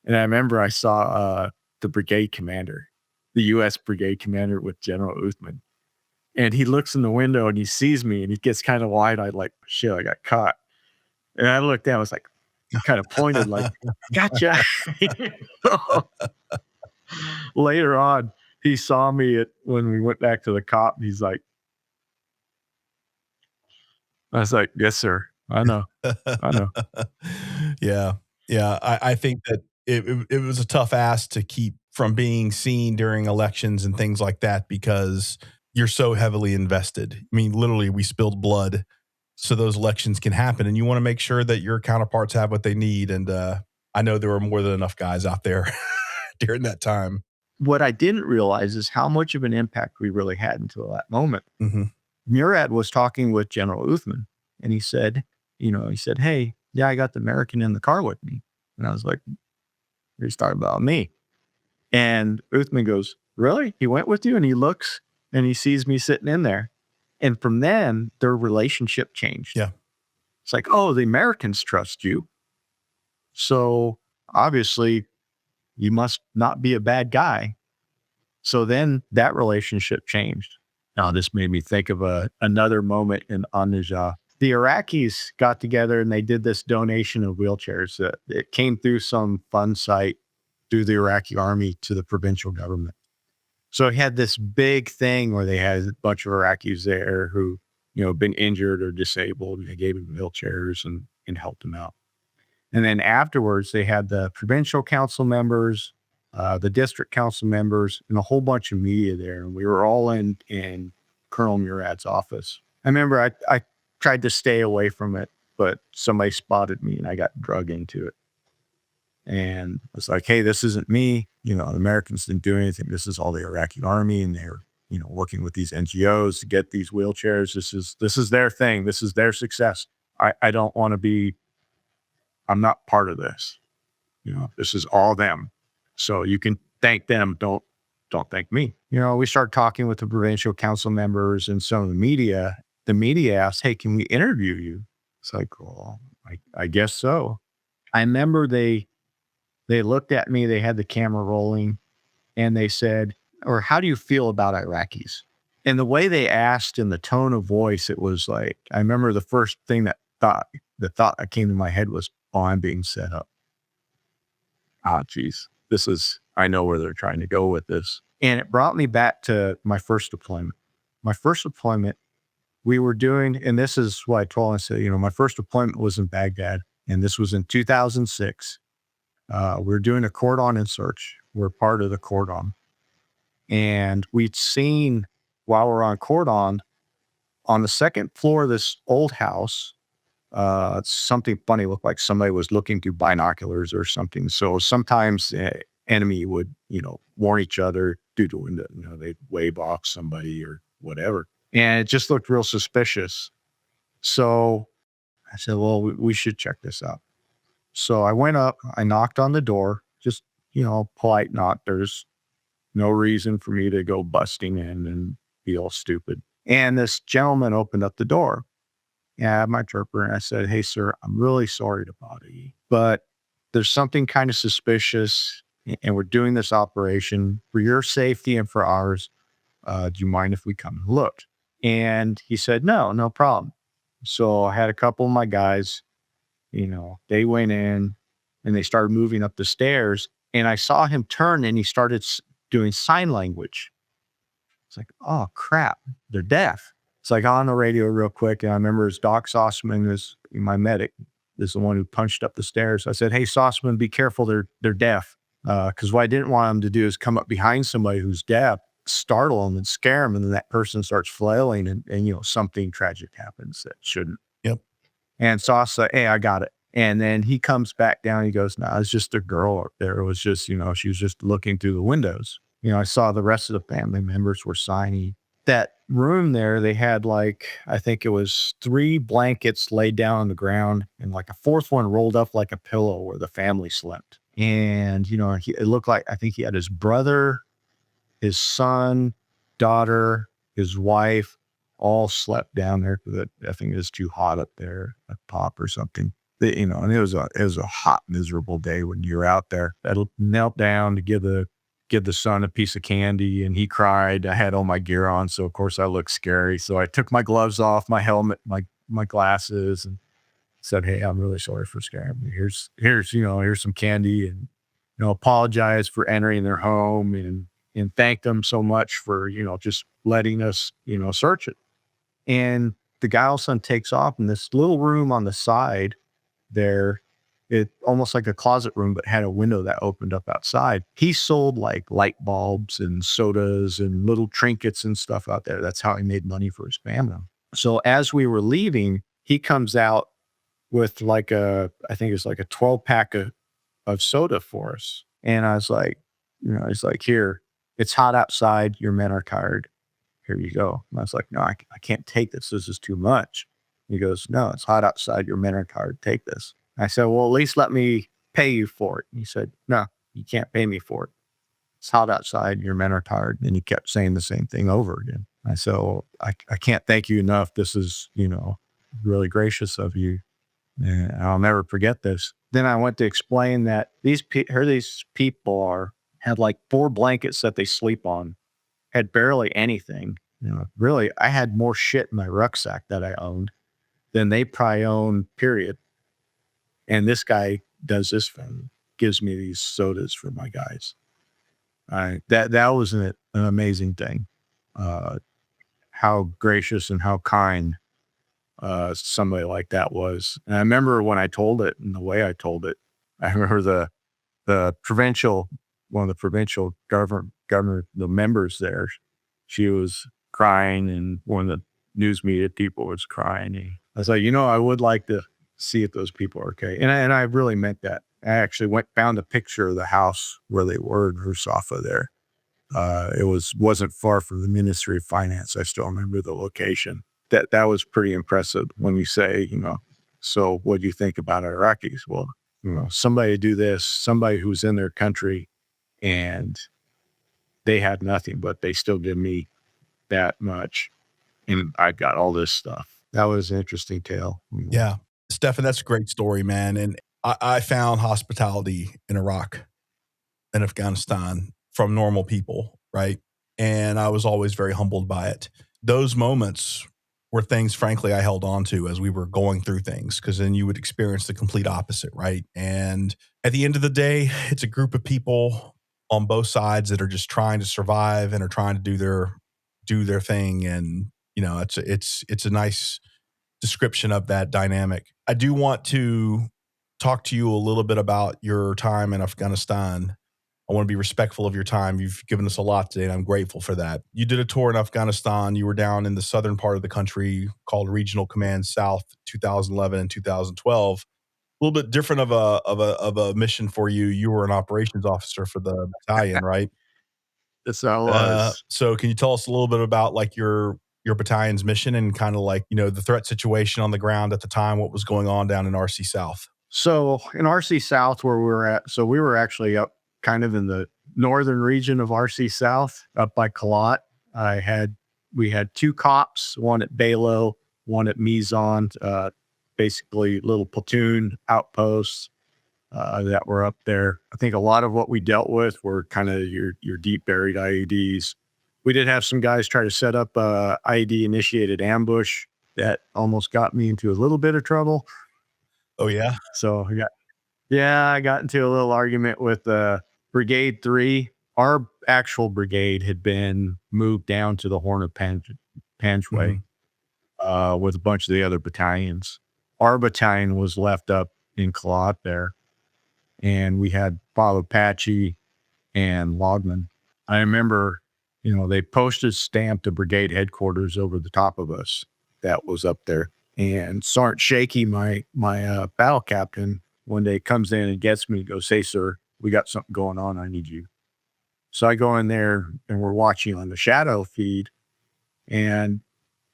And I remember I saw the brigade commander, the U.S. brigade commander with General Uthman. And he looks in the window and he sees me and he gets kind of wide-eyed like, shit, I got caught. And I looked down, I was like, kind of pointed like, gotcha. Later on, he saw me when we went back to the cop and he's like, I was like, yes, sir. I know. Yeah. Yeah. I think that it was a tough ask to keep from being seen during elections and things like that because you're so heavily invested. I mean, literally, we spilled blood so those elections can happen, and you want to make sure that your counterparts have what they need. And I know there were more than enough guys out there during that time. What I didn't realize is how much of an impact we really had until that moment. Mm-hmm. Murad was talking with General Uthman, and he said, hey, yeah, I got the American in the car with me. And I was like, he's talking about me. And Uthman goes, really? He went with you? And he looks and he sees me sitting in there. And from then, their relationship changed. Yeah. It's like, oh, the Americans trust you. So obviously, you must not be a bad guy. So then that relationship changed. Now, this made me think of another moment in An-Najah. The Iraqis got together and they did this donation of wheelchairs. It came through some fund site through the Iraqi army to the provincial government. So he had this big thing where they had a bunch of Iraqis there who, been injured or disabled, and they gave them wheelchairs and helped them out. And then afterwards, they had the provincial council members, the district council members, and a whole bunch of media there. And we were all in Colonel Murad's office. I remember I tried to stay away from it, but somebody spotted me and I got drug into it. And I was like, hey, this isn't me. The Americans didn't do anything. This is all the Iraqi army. And they're, working with these NGOs to get these wheelchairs. This is their thing. This is their success. I don't want to be, I'm not part of this. This is all them. So you can thank them. Don't thank me. We started talking with the provincial council members and some of the media. The media asked, hey, can we interview you? It's like, well, I guess so. I remember they looked at me, they had the camera rolling, and they said, or how do you feel about Iraqis? And the way they asked and the tone of voice, it was like, I remember the first thing the thought that came to my head was, oh, I'm being set up. Geez, I know where they're trying to go with this. And it brought me back to my first deployment. My first deployment, we were doing, and this is what I told him, I said, my first deployment was in Baghdad, and this was in 2006. We were doing a cordon and search. We're part of the cordon. And we'd seen, while we're on cordon, on the second floor of this old house, something funny looked like somebody was looking through binoculars or something. So sometimes the enemy would, warn each other due to window, they'd wave off somebody or whatever. And it just looked real suspicious. So I said, well, we should check this out. So I went up, I knocked on the door, just, polite knock. There's no reason for me to go busting in and be all stupid. And this gentleman opened up the door. And I had my interpreter and I said, hey, sir, I'm really sorry to bother you, but there's something kind of suspicious and we're doing this operation for your safety and for ours. Do you mind if we come and look? And he said, no problem. So I had a couple of my guys, they went in and they started moving up the stairs and I saw him turn and he started doing sign language. It's like, oh crap, they're deaf. It's like on the radio real quick. And I remember his Doc Sossman was my medic, is the one who punched up the stairs. I said, hey, Sossman, be careful. They're deaf. Cause what I didn't want him to do is come up behind somebody who's deaf, startle them and scare them. And then that person starts flailing and something tragic happens that shouldn't. Yep. And so I said, hey, I got it. And then he comes back down. He goes, no, it's just a girl up there. It was just, she was just looking through the windows. I saw the rest of the family members were signing. That room there, they had I think it was 3 blankets laid down on the ground and like a 4th one rolled up like a pillow where the family slept. And, it looked like, I think he had his brother, his son, daughter, his wife, all slept down there because I think it was too hot up there, a pop or something. And it was a hot, miserable day when you're out there. I knelt down to give the son a piece of candy and he cried. I had all my gear on. So of course I looked scary. So I took my gloves off, my helmet, my glasses and said, hey, I'm really sorry for scaring me. Here's some candy and, apologize for entering their home and thank them so much for, just letting us, search it. And the guy all of a sudden takes off in this little room on the side there. It almost like a closet room, but had a window that opened up outside. He sold like light bulbs and sodas and little trinkets and stuff out there. That's how he made money for his family. So as we were leaving, he comes out with I think it's like a 12-pack of soda for us. And I was like, he's like, here, it's hot outside. Your men are tired. Here you go. And I was like, no, I can't take this. This is too much. He goes, no, it's hot outside. Your men are tired. Take this. I said, well, at least let me pay you for it. And he said, no, you can't pay me for it. It's hot outside. Your men are tired. And he kept saying the same thing over again. I said, well, I can't thank you enough. This is, really gracious of you. And I'll never forget this. Then I went to explain that these people had like 4 blankets that they sleep on, had barely anything. Really, I had more shit in my rucksack that I owned than they probably owned, period. And this guy does this for me, gives me these sodas for my guys. That was an amazing thing. How gracious and how kind somebody like that was. And I remember when I told it and the way I told it, I remember one of the provincial governor, the members there, she was crying and one of the news media people was crying. And I was like, I would like to see if those people are okay. And I really meant that. I actually found a picture of the house where they were in Rusafa there. It wasn't far from the Ministry of Finance. I still remember the location. That was pretty impressive when you say, so what do you think about Iraqis? Well, somebody do this, somebody who's in their country and they had nothing, but they still give me that much. And I got all this stuff. That was an interesting tale. Yeah. Stefan, that's a great story, man. And I found hospitality in Iraq and Afghanistan from normal people, right? And I was always very humbled by it. Those moments were things, frankly, I held on to as we were going through things, because then you would experience the complete opposite, right? And at the end of the day, it's a group of people on both sides that are just trying to survive and are trying to do their thing. And, it's a nice description of that dynamic. I do want to talk to you a little bit about your time in Afghanistan. I want to be respectful of your time. You've given us a lot today, and I'm grateful for that. You did a tour in Afghanistan. You were down in the southern part of the country called Regional Command South, 2011 and 2012. A little bit different of a mission for you. You were an operations officer for the battalion, right? That's how it was. So can you tell us a little bit about like your battalion's mission and kind of like, the threat situation on the ground at the time, what was going on down in RC South? So in RC South, where we were at, so we were actually up kind of in the northern region of RC South, up by Kalat. We had 2 cops, one at Balo, one at Mizon, basically little platoon outposts that were up there. I think a lot of what we dealt with were kind of your deep buried IEDs. We did have some guys try to set up a IED initiated ambush that almost got me into a little bit of trouble. Oh yeah. So I got into a little argument with Brigade 3. Our actual brigade had been moved down to the Horn of Panjway with a bunch of the other battalions. Our battalion was left up in Kalat there, and we had Bob Apache and Logman. I remember, they posted stamped a brigade headquarters over the top of us that was up there. And Sergeant Shaky, my battle captain, one day comes in and gets me and goes, "Hey, sir, we got something going on. I need you." So I go in there and we're watching on the shadow feed and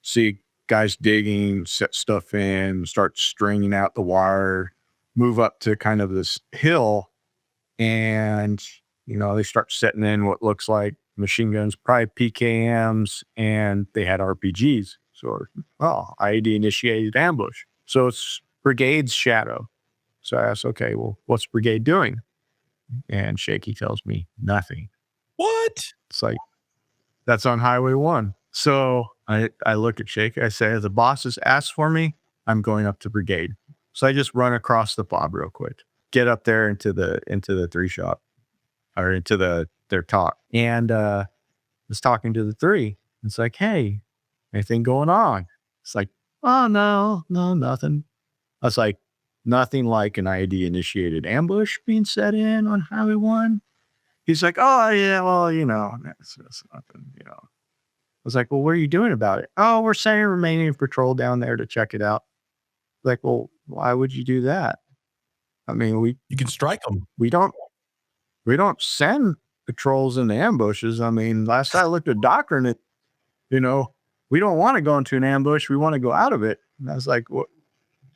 see guys digging, set stuff in, start stringing out the wire, move up to kind of this hill. And, they start setting in what looks like machine guns, probably PKMs, and they had RPGs. So, IED initiated ambush. So it's brigade's shadow. So I asked, okay, well, what's brigade doing? And Shaky tells me nothing. What? It's like, that's on Highway 1. So I look at Shaky. I say, the boss has asked for me. I'm going up to brigade. So I just run across the fob real quick, get up there into the 3 shop or into their talk. And was talking to the 3. It's like, "Hey, anything going on?" It's like, "Oh, no, nothing." I was like, "Nothing like an IED initiated ambush being set in on Highway 1? He's like, "Oh, yeah, well, that's nothing, I was like, "Well, what are you doing about it?" "Oh, we're sending Romanian patrol down there to check it out." Like, "Well, why would you do that?" I mean, You can strike them. we don't send patrols into ambushes. I mean, last I looked at doctrine, we don't want to go into an ambush. We want to go out of it. And I was like, "What?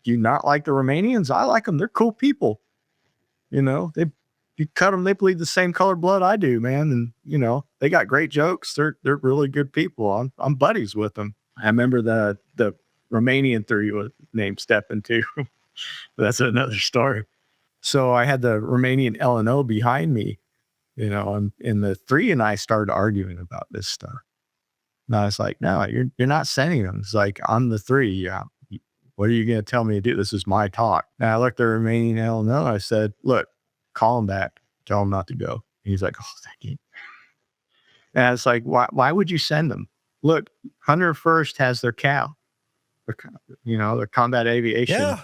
Do you not like the Romanians? I like them. They're cool people. You cut them, they bleed the same colored blood I do, man. And, they got great jokes. They're really good people. I'm buddies with them." I remember the Romanian 3 was named Stefan too. That's another story. So I had the Romanian L&O behind me, and the 3 and I started arguing about this stuff. And I was like, "No, you're not sending them." It's like, "I'm the 3. Yeah. What are you going to tell me to do? This is my talk." And I looked at Romanian L&O. I said, "Look, call him back. Tell him not to go." And he's like, "Oh, thank you." And it's like, why would you send them? Look, 101st has their CAL, their combat aviation. Yeah.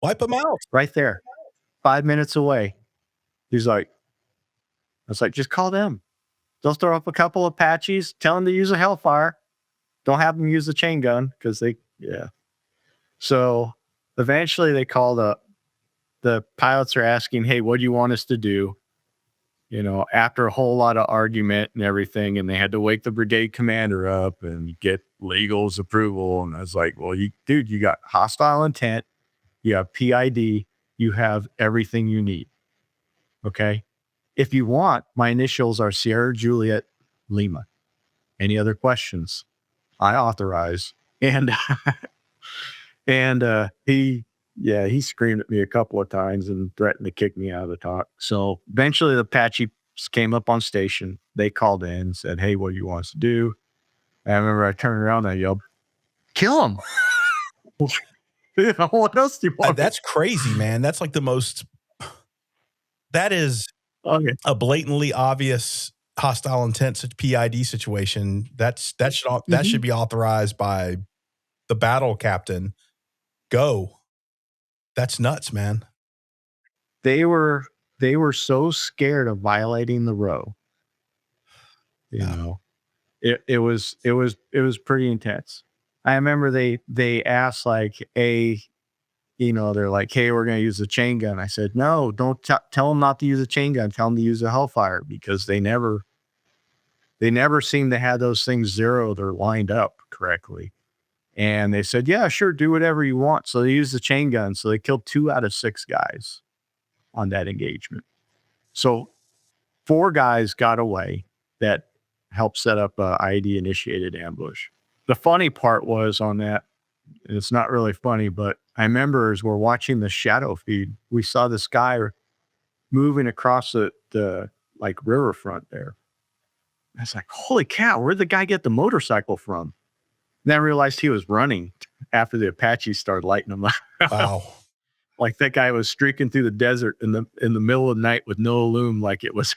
Wipe them out. Right there, 5 minutes away. He's like, I was like, "Just call them. They'll throw up a couple of Apaches, tell them to use a Hellfire. Don't have them use the chain gun because yeah." So eventually they called up. The pilots are asking, "Hey, what do you want us to do?" After a whole lot of argument and everything, and they had to wake the brigade commander up and get legal's approval. And I was like, "Well, you got hostile intent, you have PID, you have everything you need. Okay. If you want, my initials are Sierra Juliet Lima. Any other questions? I authorize." And he screamed at me a couple of times and threatened to kick me out of the talk. So eventually the Apache came up on station. They called in and said, "Hey, what do you want us to do?" And I remember I turned around and I yelled, "Kill him." What else do you want? That's crazy, man. That's like that is a blatantly obvious hostile intent PID situation. That should be authorized by the battle captain. Go. That's nuts, man. They were they were so scared of violating the row. You know, it was pretty intense. I remember they asked like, they're like, "Hey, we're going to use a chain gun." I said, "No, don't tell them not to use a chain gun. Tell them to use a Hellfire," because they never seem to have those things zeroed or lined up correctly. And they said, "Yeah, sure, do whatever you want." So they used the chain gun. So they killed 2 out of 6 guys on that engagement. So 4 guys got away that helped set up a IED initiated ambush. The funny part was on that, and it's not really funny, but I remember as we're watching the shadow feed, we saw this guy moving across the like riverfront there. I was like, "Holy cow, where'd the guy get the motorcycle from?" And then I realized he was running after the Apaches started lighting him up. Wow. Like that guy was streaking through the desert in the middle of the night with no illume, like it was.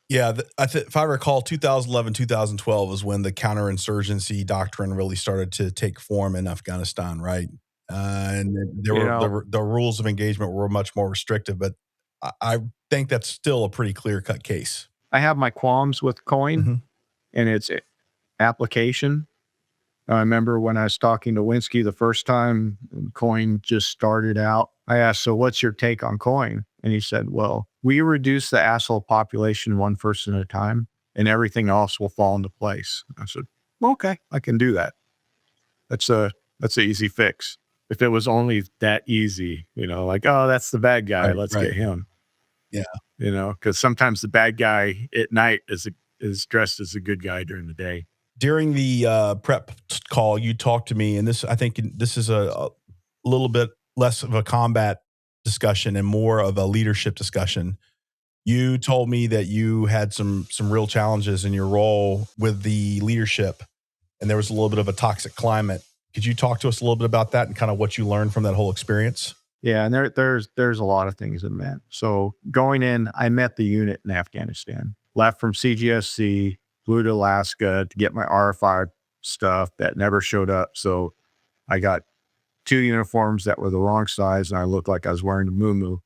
Yeah, if I recall, 2011, 2012 is when the counterinsurgency doctrine really started to take form in Afghanistan, right? And the rules of engagement were much more restrictive, but I think that's still a pretty clear-cut case. I have my qualms with COIN and its application. I remember when I was talking to Winsky the first time, COIN just started out. I asked, "So what's your take on COIN?" And he said, "Well, we reduce the asshole population one person at a time, and everything else will fall into place." I said, "Okay, I can do that. That's an easy fix." If it was only that easy, like, "Oh, that's the bad guy. Right, Let's right. get him." Yeah. Because sometimes the bad guy at night is dressed as a good guy during the day. During the prep call, you talked to me, and I think this is a little bit less of a combat discussion and more of a leadership discussion. You told me that you had some real challenges in your role with the leadership, and there was a little bit of a toxic climate. Could you talk to us a little bit about that and kind of what you learned from that whole experience? Yeah, and there's a lot of things in that. So going in, I met the unit in Afghanistan, left from CGSC, flew to Alaska to get my RFI stuff that never showed up. So I got 2 uniforms that were the wrong size, and I looked like I was wearing a muumuu.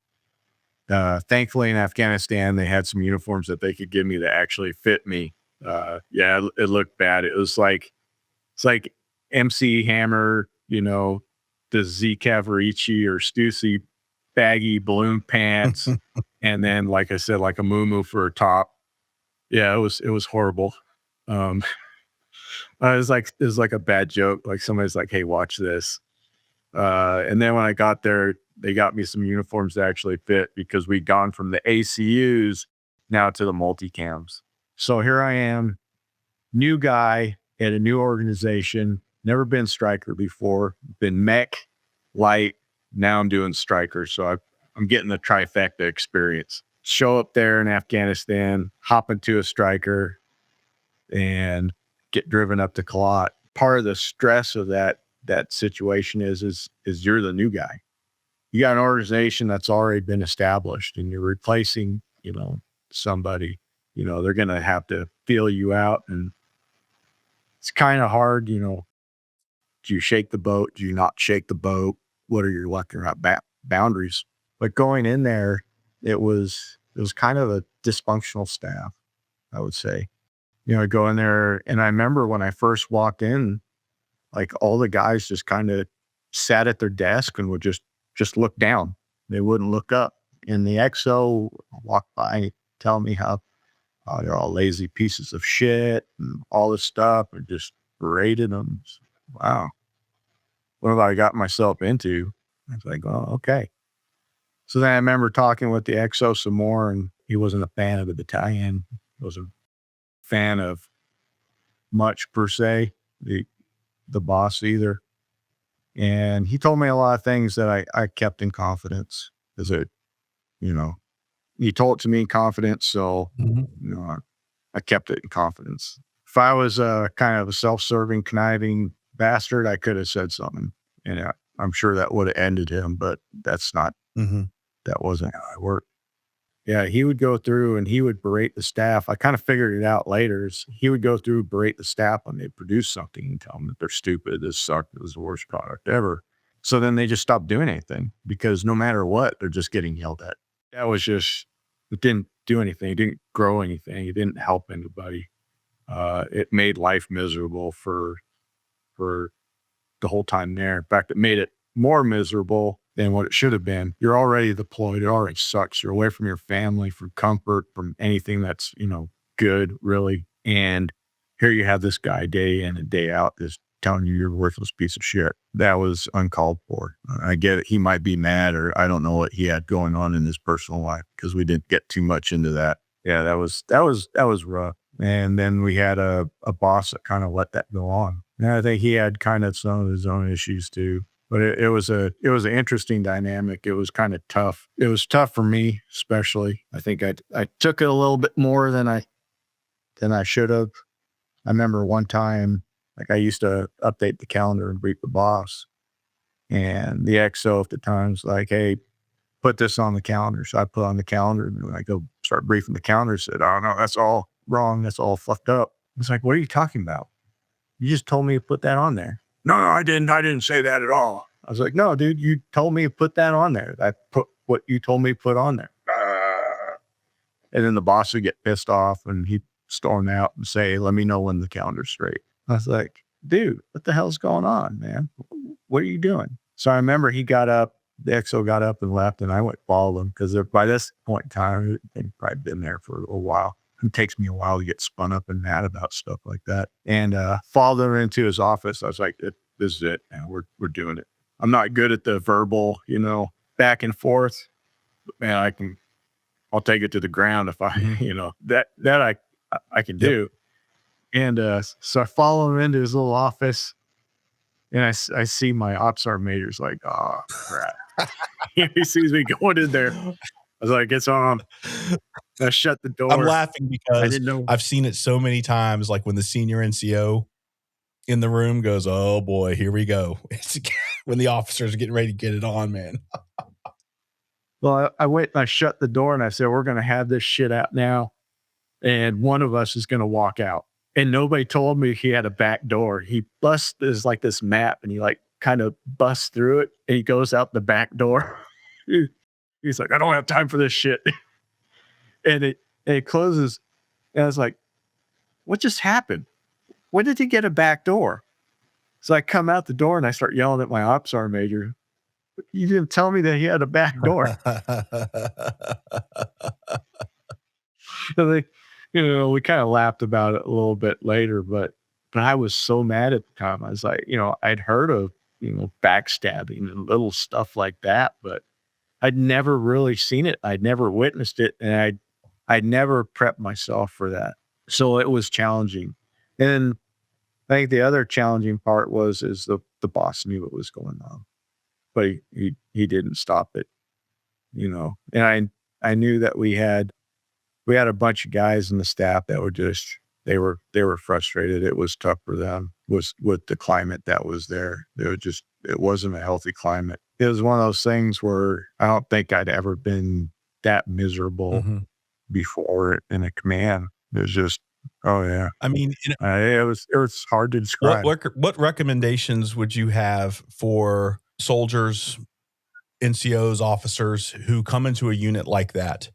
Thankfully, in Afghanistan, they had some uniforms that they could give me that actually fit me. Yeah, it looked bad. It's like MC Hammer, the Z Cavarici or Stussy baggy balloon pants, and then, like I said, like a muumuu for a top. Yeah, it was horrible. Um, it was like a bad joke. Like somebody's like, "Hey, watch this." And then when I got there, they got me some uniforms that actually fit because we'd gone from the ACUs now to the multicams. So here I am, new guy at a new organization, never been striker before, been mech, light, now I'm doing striker. So I'm getting the trifecta experience. Show up there in Afghanistan, hop into a striker, and get driven up to Kalat. Part of the stress of that situation is you're the new guy. You got an organization that's already been established and you're replacing, somebody, they're going to have to feel you out. And it's kind of hard, do you shake the boat? Do you not shake the boat? What are your luck around boundaries? But going in there, it was kind of a dysfunctional staff, I would say. I go in there and I remember when I first walked in, like all the guys just kind of sat at their desk and would just look down. They wouldn't look up. And the XO walked by, tell me how they're all lazy pieces of shit and all this stuff, and just berated them. Wow, what have I got myself into? I was like, "Oh, okay." So then I remember talking with the XO some more, and he wasn't a fan of the battalion. He wasn't a fan of much per se, the boss either. And he told me a lot of things that I kept in confidence. Is it, he told it to me in confidence. So, I kept it in confidence. If I was a kind of a self-serving, conniving bastard, I could have said something, and I'm sure that would have ended him, but that's not, that wasn't how I worked. Yeah, he would go through and he would berate the staff. I kind of figured it out later. He would go through, berate the staff when they produce something and tell them that they're stupid. This sucked. It was the worst product ever. So then they just stopped doing anything because no matter what, they're just getting yelled at. That was just, it didn't do anything. It didn't grow anything. It didn't help anybody. It made life miserable for the whole time there. In fact, it made it more miserable than what it should have been. You're already deployed. It already sucks. You're away from your family, from comfort, from anything that's, good, really. And here you have this guy day in and day out just telling you you're a worthless piece of shit. That was uncalled for. I get it. He might be mad, or I don't know what he had going on in his personal life, because we didn't get too much into that. Yeah, that was rough. And then we had a boss that kind of let that go on. And I think he had kind of some of his own issues too. But it was an interesting dynamic. It was kind of tough. It was tough for me, especially. I think I took it a little bit more than I should have. I remember one time, like, I used to update the calendar and brief the boss, and the XO at the time was like, "Hey, put this on the calendar." So I put on the calendar, and when I go start briefing the calendar, said, "Oh no, that's all wrong. That's all fucked up." It's like, "What are you talking about? You just told me to put that on there." "No, I didn't. I didn't say that at all." I was like, "No, dude, you told me to put that on there. I put what you told me to put on there." And then the boss would get pissed off, and he'd storm out and say, "Let me know when the calendar's straight." I was like, "Dude, what the hell's going on, man? What are you doing?" So I remember he got up, the XO got up and left, and I went follow him, because by this point in time, they'd probably been there for a while. It takes me a while to get spun up and mad about stuff like that. And followed him into his office. I was like, "This is it, man. We're doing it." I'm not good at the verbal, back and forth, but man, I'll take it to the ground if I, that I can do. And so I follow him into his little office, and I see my ops sergeant major's like, "Oh, crap." He sees me going in there. I was like, "It's on." I shut the door. I'm laughing I because didn't know. I've seen it so many times, like when the senior NCO in the room goes, "Oh boy, here we go." It's when the officers are getting ready to get it on, man. Well, I went and I shut the door, and I said, "We're going to have this shit out now, and one of us is going to walk out." And nobody told me he had a back door. He busts, there's like this map, and he like kind of busts through it, and he goes out the back door. He's like, "I don't have time for this shit." And it closes. And I was like, "What just happened? When did he get a back door?" So I come out the door and I start yelling at my ops sergeant major. "You didn't tell me that he had a back door." So we kind of laughed about it a little bit later, but I was so mad at the time. I was like, I'd heard of, backstabbing and little stuff like that, but I'd never really seen it. I'd never witnessed it, and I'd never prepped myself for that. So it was challenging. And I think the other challenging part is the boss knew what was going on, but he didn't stop it, and I knew that we had a bunch of guys in the staff that were just, they were frustrated. It was tough for them with the climate that was there. It wasn't a healthy climate. It was one of those things where I don't think I'd ever been that miserable before in a command. It was just, oh yeah. I mean, it was hard to describe. What recommendations would you have for soldiers, NCOs, officers who come into a unit like that?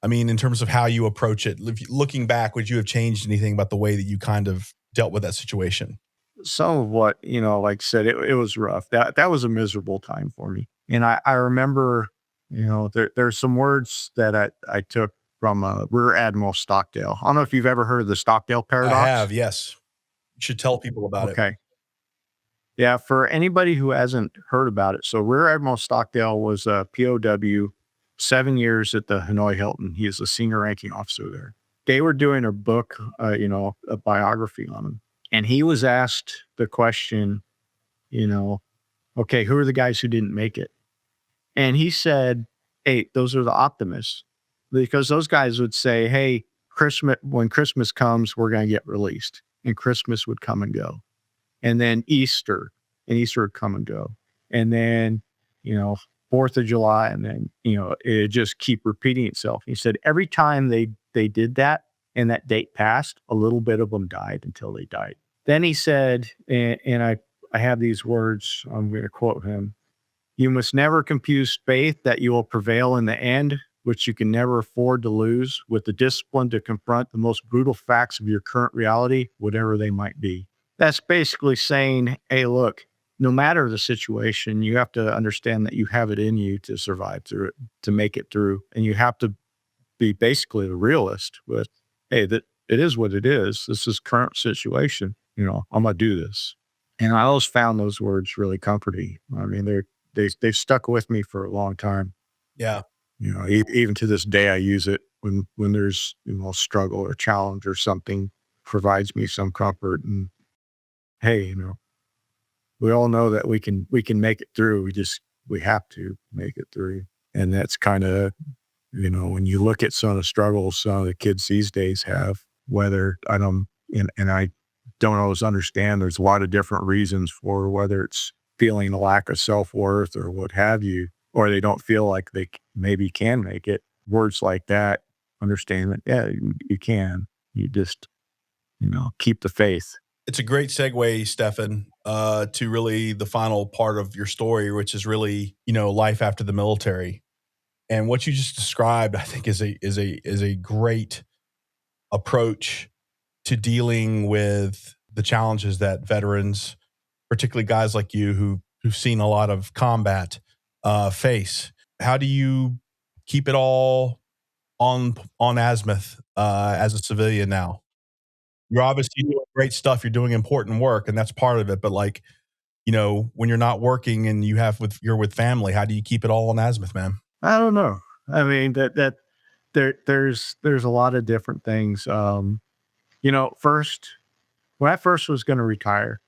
I mean, in terms of how you approach it, looking back, would you have changed anything about the way that you kind of dealt with that situation? Some of what, like I said, it was rough. That was a miserable time for me. And I remember, there's some words that I took from Rear Admiral Stockdale. I don't know if you've ever heard of the Stockdale paradox. I have, yes. You should tell people about it. Okay. Yeah, for anybody who hasn't heard about it. So Rear Admiral Stockdale was a POW, 7 years at the Hanoi Hilton. He is a senior ranking officer there. They were doing a book, a biography on him. And he was asked the question, okay, who are the guys who didn't make it? And he said, "Hey, those are the optimists." Because those guys would say, "Hey, when Christmas comes, we're going to get released." And Christmas would come and go. And then Easter would come and go. And then, 4th of July, and then, it just keep repeating itself. He said every time they did that and that date passed, a little bit of them died until they died. Then he said, and I have these words, I'm going to quote him: "You must never confuse faith that you will prevail in the end which you can never afford to lose, with the discipline to confront the most brutal facts of your current reality, whatever they might be. That's basically saying, hey, look, no matter the situation, you have to understand that you have it in you to survive through it, to make it through. And you have to be basically a realist with, hey, that it is what it is. This is current situation. I'm going to do this. And I always found those words really comforting. I mean, they've stuck with me for a long time. Yeah. Even to this day, I use it when there's, struggle or challenge or something, provides me some comfort. And hey, we all know that we can make it through. We have to make it through. And that's kind of, when you look at some of the struggles some of the kids these days have, whether I don't always understand, there's a lot of different reasons for whether it's feeling a lack of self-worth or what have you, or they don't feel like they maybe can make it. Words like that, understand that, yeah, you can. You just, keep the faith. It's a great segue, Stefan, to really the final part of your story, which is really, life after the military. And what you just described, I think, is a great approach to dealing with the challenges that veterans, particularly guys like you who've seen a lot of combat, face. How do you keep it all on azimuth as a civilian now? You're obviously doing great stuff. You're doing important work, and that's part of it. But when you're not working and you're with family, how do you keep it all on azimuth, man? I don't know. I mean, there's a lot of different things. First, when I first was going to retire,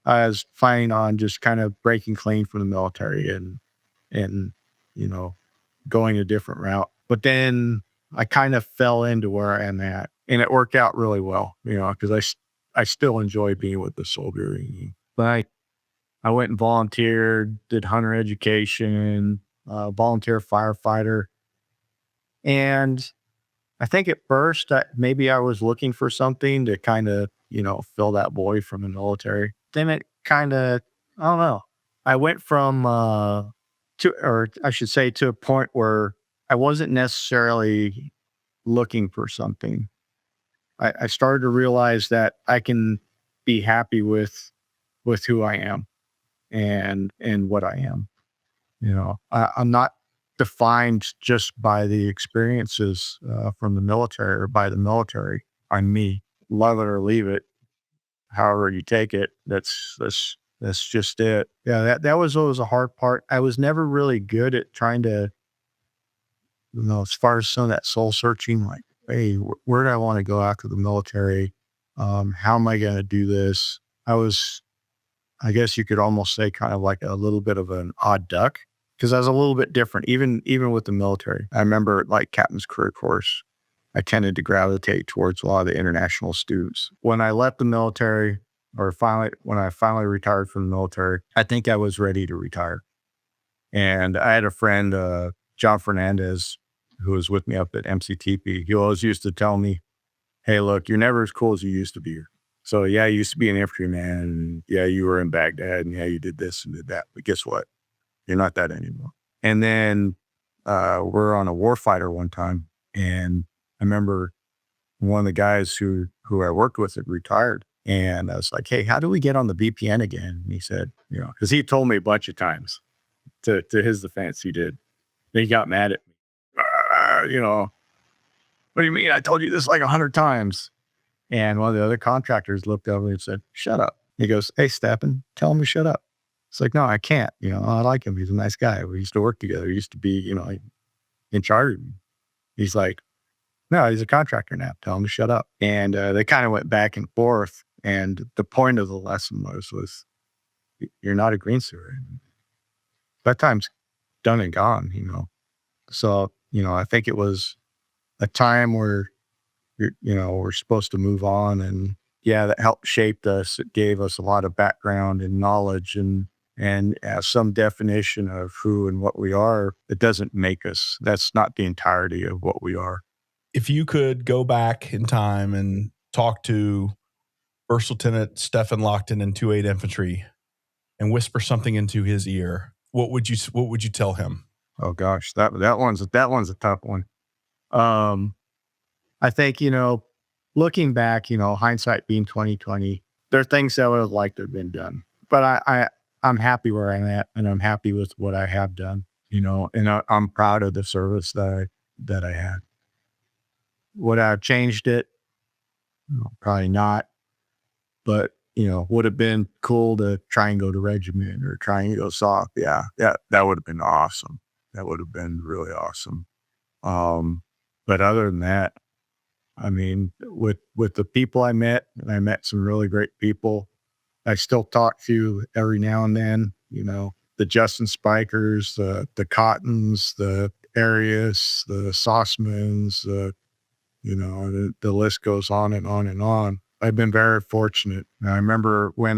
I was planning on just kind of breaking clean from the military and going a different route. But then I kind of fell into where I am at, and it worked out really well, because I still enjoy being with the soldier. But I went and volunteered, did hunter education, volunteer firefighter. And I think at first maybe I was looking for something to kind of, fill that void from the military. Then it kind of, I don't know. I went from, to a point where I wasn't necessarily looking for something. I started to realize that I can be happy with who I am and what I am. I'm not defined just by the experiences from the military or by the military. I'm me. Love it or leave it, however you take it. That's just it. Yeah, that was always a hard part. I was never really good at trying to, as far as some of that soul searching, like, hey, where do I want to go after the military? How am I going to do this? I guess you could almost say kind of like a little bit of an odd duck, because I was a little bit different, even with the military. I remember, like, Captain's Career Course, I tended to gravitate towards a lot of the international students. When I left the military, when I finally retired from the military, I think I was ready to retire. And I had a friend, John Fernandez, who was with me up at MCTP. He always used to tell me, hey, look, you're never as cool as you used to be. So yeah, you used to be an infantryman, and yeah, you were in Baghdad, and yeah, you did this and did that. But guess what? You're not that anymore. And then we're on a warfighter one time, and I remember one of the guys who I worked with had retired, and I was like, hey, how do we get on the VPN again? And he said, because he told me a bunch of times. To his defense, he did. And he got mad at me. What do you mean? I told you this like 100 times. And one of the other contractors looked over and said, shut up. He goes, hey, Stefan, tell him to shut up. It's like, no, I can't. I like him. He's a nice guy. We used to work together. He used to be, in charge of me. He's like, no, he's a contractor now. Tell him to shut up. And they kind of went back and forth. And the point of the lesson was you're not a green steward. That time's done and gone, So, I think it was a time where, we're supposed to move on. And yeah, that helped shape us. It gave us a lot of background and knowledge and some definition of who and what we are. It doesn't make us. That's not the entirety of what we are. If you could go back in time and talk to First Lieutenant Stefan Lockton in 2/8 Infantry and whisper something into his ear, what would you tell him? Oh gosh, that one's a tough one. Um, I think, looking back, hindsight being 2020, there are things that I would have liked to have been done. But I'm happy where I'm at, and I'm happy with what I have done, and I'm proud of the service that I had. Would I have changed it? No, probably not. But, would have been cool to try and go to regiment or try and go soft. Yeah, that would have been awesome. That would have been really awesome. Um, but other than that, I mean, with the people I met, and I met some really great people. I still talk to every now and then, the Justin Spikers, the Cottons, the Arias, the Saucemans, the list goes on and on and on. I've been very fortunate. And I remember when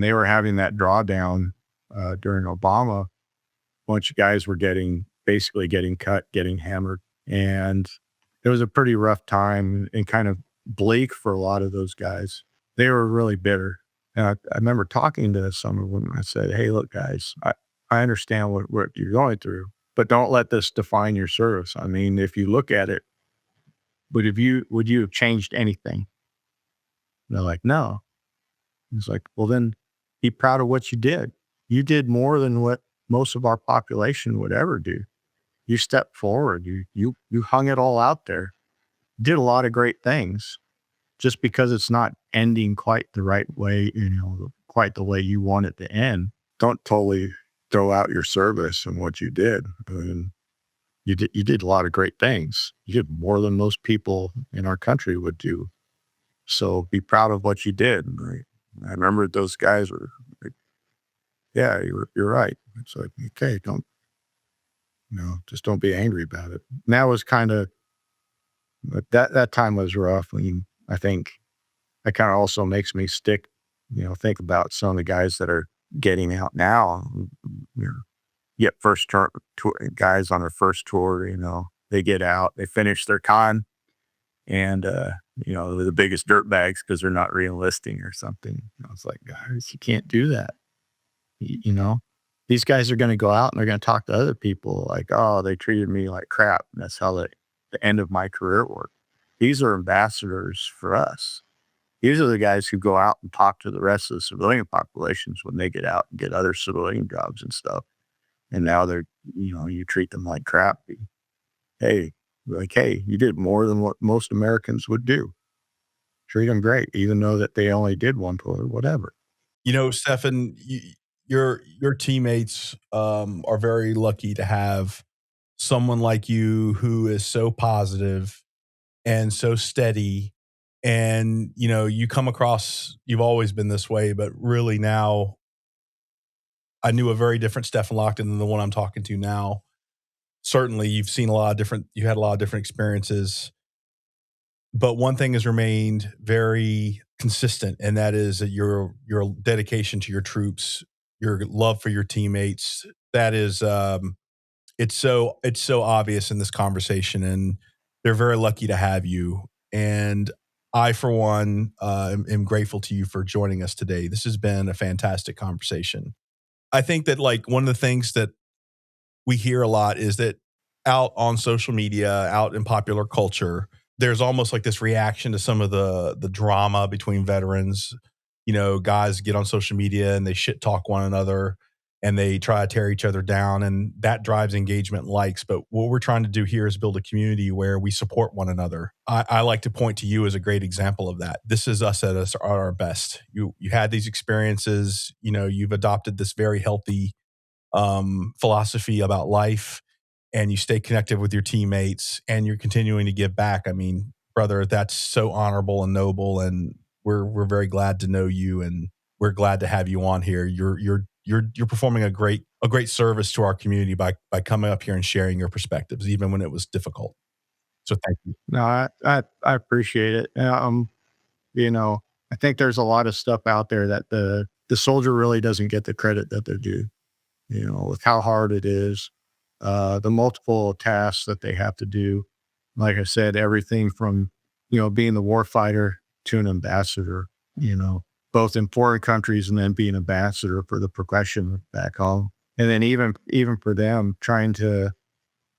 they were having that drawdown during Obama, a bunch of guys were basically getting cut, getting hammered. And it was a pretty rough time and kind of bleak for a lot of those guys. They were really bitter. And I remember talking to some of them. I said, "Hey, look, guys, I understand what you're going through, but don't let this define your service. I mean, if you look at it, would you have changed anything?" And they're like, "No." It's like, "Well, then be proud of what you did. You did more than what most of our population would ever do. You stepped forward. You hung it all out there. Did a lot of great things. Just because it's not ending quite the right way, quite the way you want it to end, don't totally throw out your service and what you did. I mean, you did a lot of great things. You did more than most people in our country would do. So be proud of what you did." Right? I remember those guys were like, "Yeah, you're right." It's like, okay, just don't be angry about it. And that was kind of, but that time was rough. I think that kind of also makes me think about some of the guys that are getting out now. Get first tour, guys on their first tour, they get out, they finish their con, and they're the biggest dirt bags because they're not re-enlisting or something. I was like, guys, you can't do that. You know, these guys are going to go out and they're going to talk to other people like, "Oh, they treated me like crap." And that's how the end of my career worked. These are ambassadors for us. These are the guys who go out and talk to the rest of the civilian populations when they get out and get other civilian jobs and stuff. And now you treat them like crap. Hey, hey, you did more than what most Americans would do. Treat them great, even though that they only did one tour, whatever. Stefan, your teammates are very lucky to have someone like you who is so positive and so steady. And you come across, you've always been this way, but really now I knew a very different Stefan Lockton than the one I'm talking to now. Certainly, you had a lot of different experiences, but one thing has remained very consistent, and that is that your dedication to your troops, your love for your teammates. That is, it's so obvious in this conversation, and they're very lucky to have you. And I, for one, am grateful to you for joining us today. This has been a fantastic conversation. I think that one of the things that we hear a lot is that out on social media, out in popular culture, there's almost like this reaction to some of the drama between veterans. Guys get on social media and they shit talk one another and they try to tear each other down, and that drives engagement and likes. But what we're trying to do here is build a community where we support one another. I like to point to you as a great example of that. This is us at our best. You had these experiences. You've adopted this very healthy philosophy about life, and you stay connected with your teammates, and you're continuing to give back. I mean, brother, that's so honorable and noble, and we're very glad to know you, and we're glad to have you on here. You're performing a great service to our community by coming up here and sharing your perspectives, even when it was difficult. So thank you. No, I appreciate it. I think there's a lot of stuff out there that the soldier really doesn't get the credit that they're due. With how hard it is, the multiple tasks that they have to do. Like I said, everything from, being the war fighter to an ambassador, both in foreign countries and then being ambassador for the progression back home. And then even for them trying to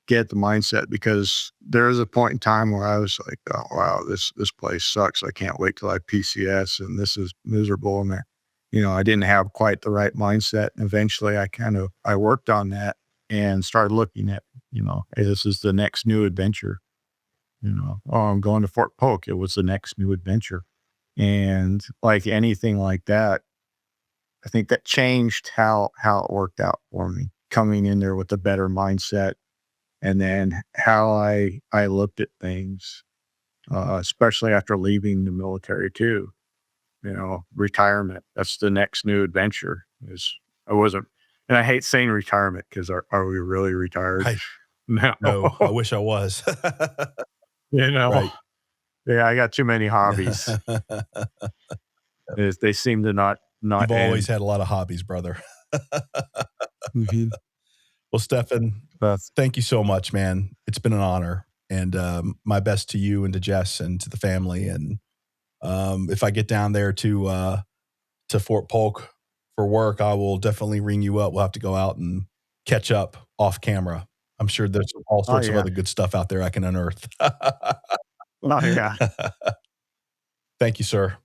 get the mindset, because there was a point in time where I was like, oh wow, this place sucks. I can't wait till I PCS and this is miserable. And I didn't have quite the right mindset. And eventually I worked on that and started looking at, hey, this is the next new adventure. Oh, I'm going to Fort Polk. It was the next new adventure. And like anything like that, I think that changed how it worked out for me, coming in there with a better mindset. And then how I looked at things, especially after leaving the military too. Retirement. That's the next new adventure. I wasn't, and I hate saying retirement because are we really retired? No. No, I wish I was. Right. Yeah, I got too many hobbies. They seem to not You've end. always had a lot of hobbies, brother. Mhm. Well, Stefan, thank you so much, man. It's been an honor, and my best to you and to Jess and to the family. And if I get down there to Fort Polk for work, I will definitely ring you up. We'll have to go out and catch up off camera. I'm sure there's all sorts of yeah. other good stuff out there I can unearth. Oh, yeah. Thank you, sir.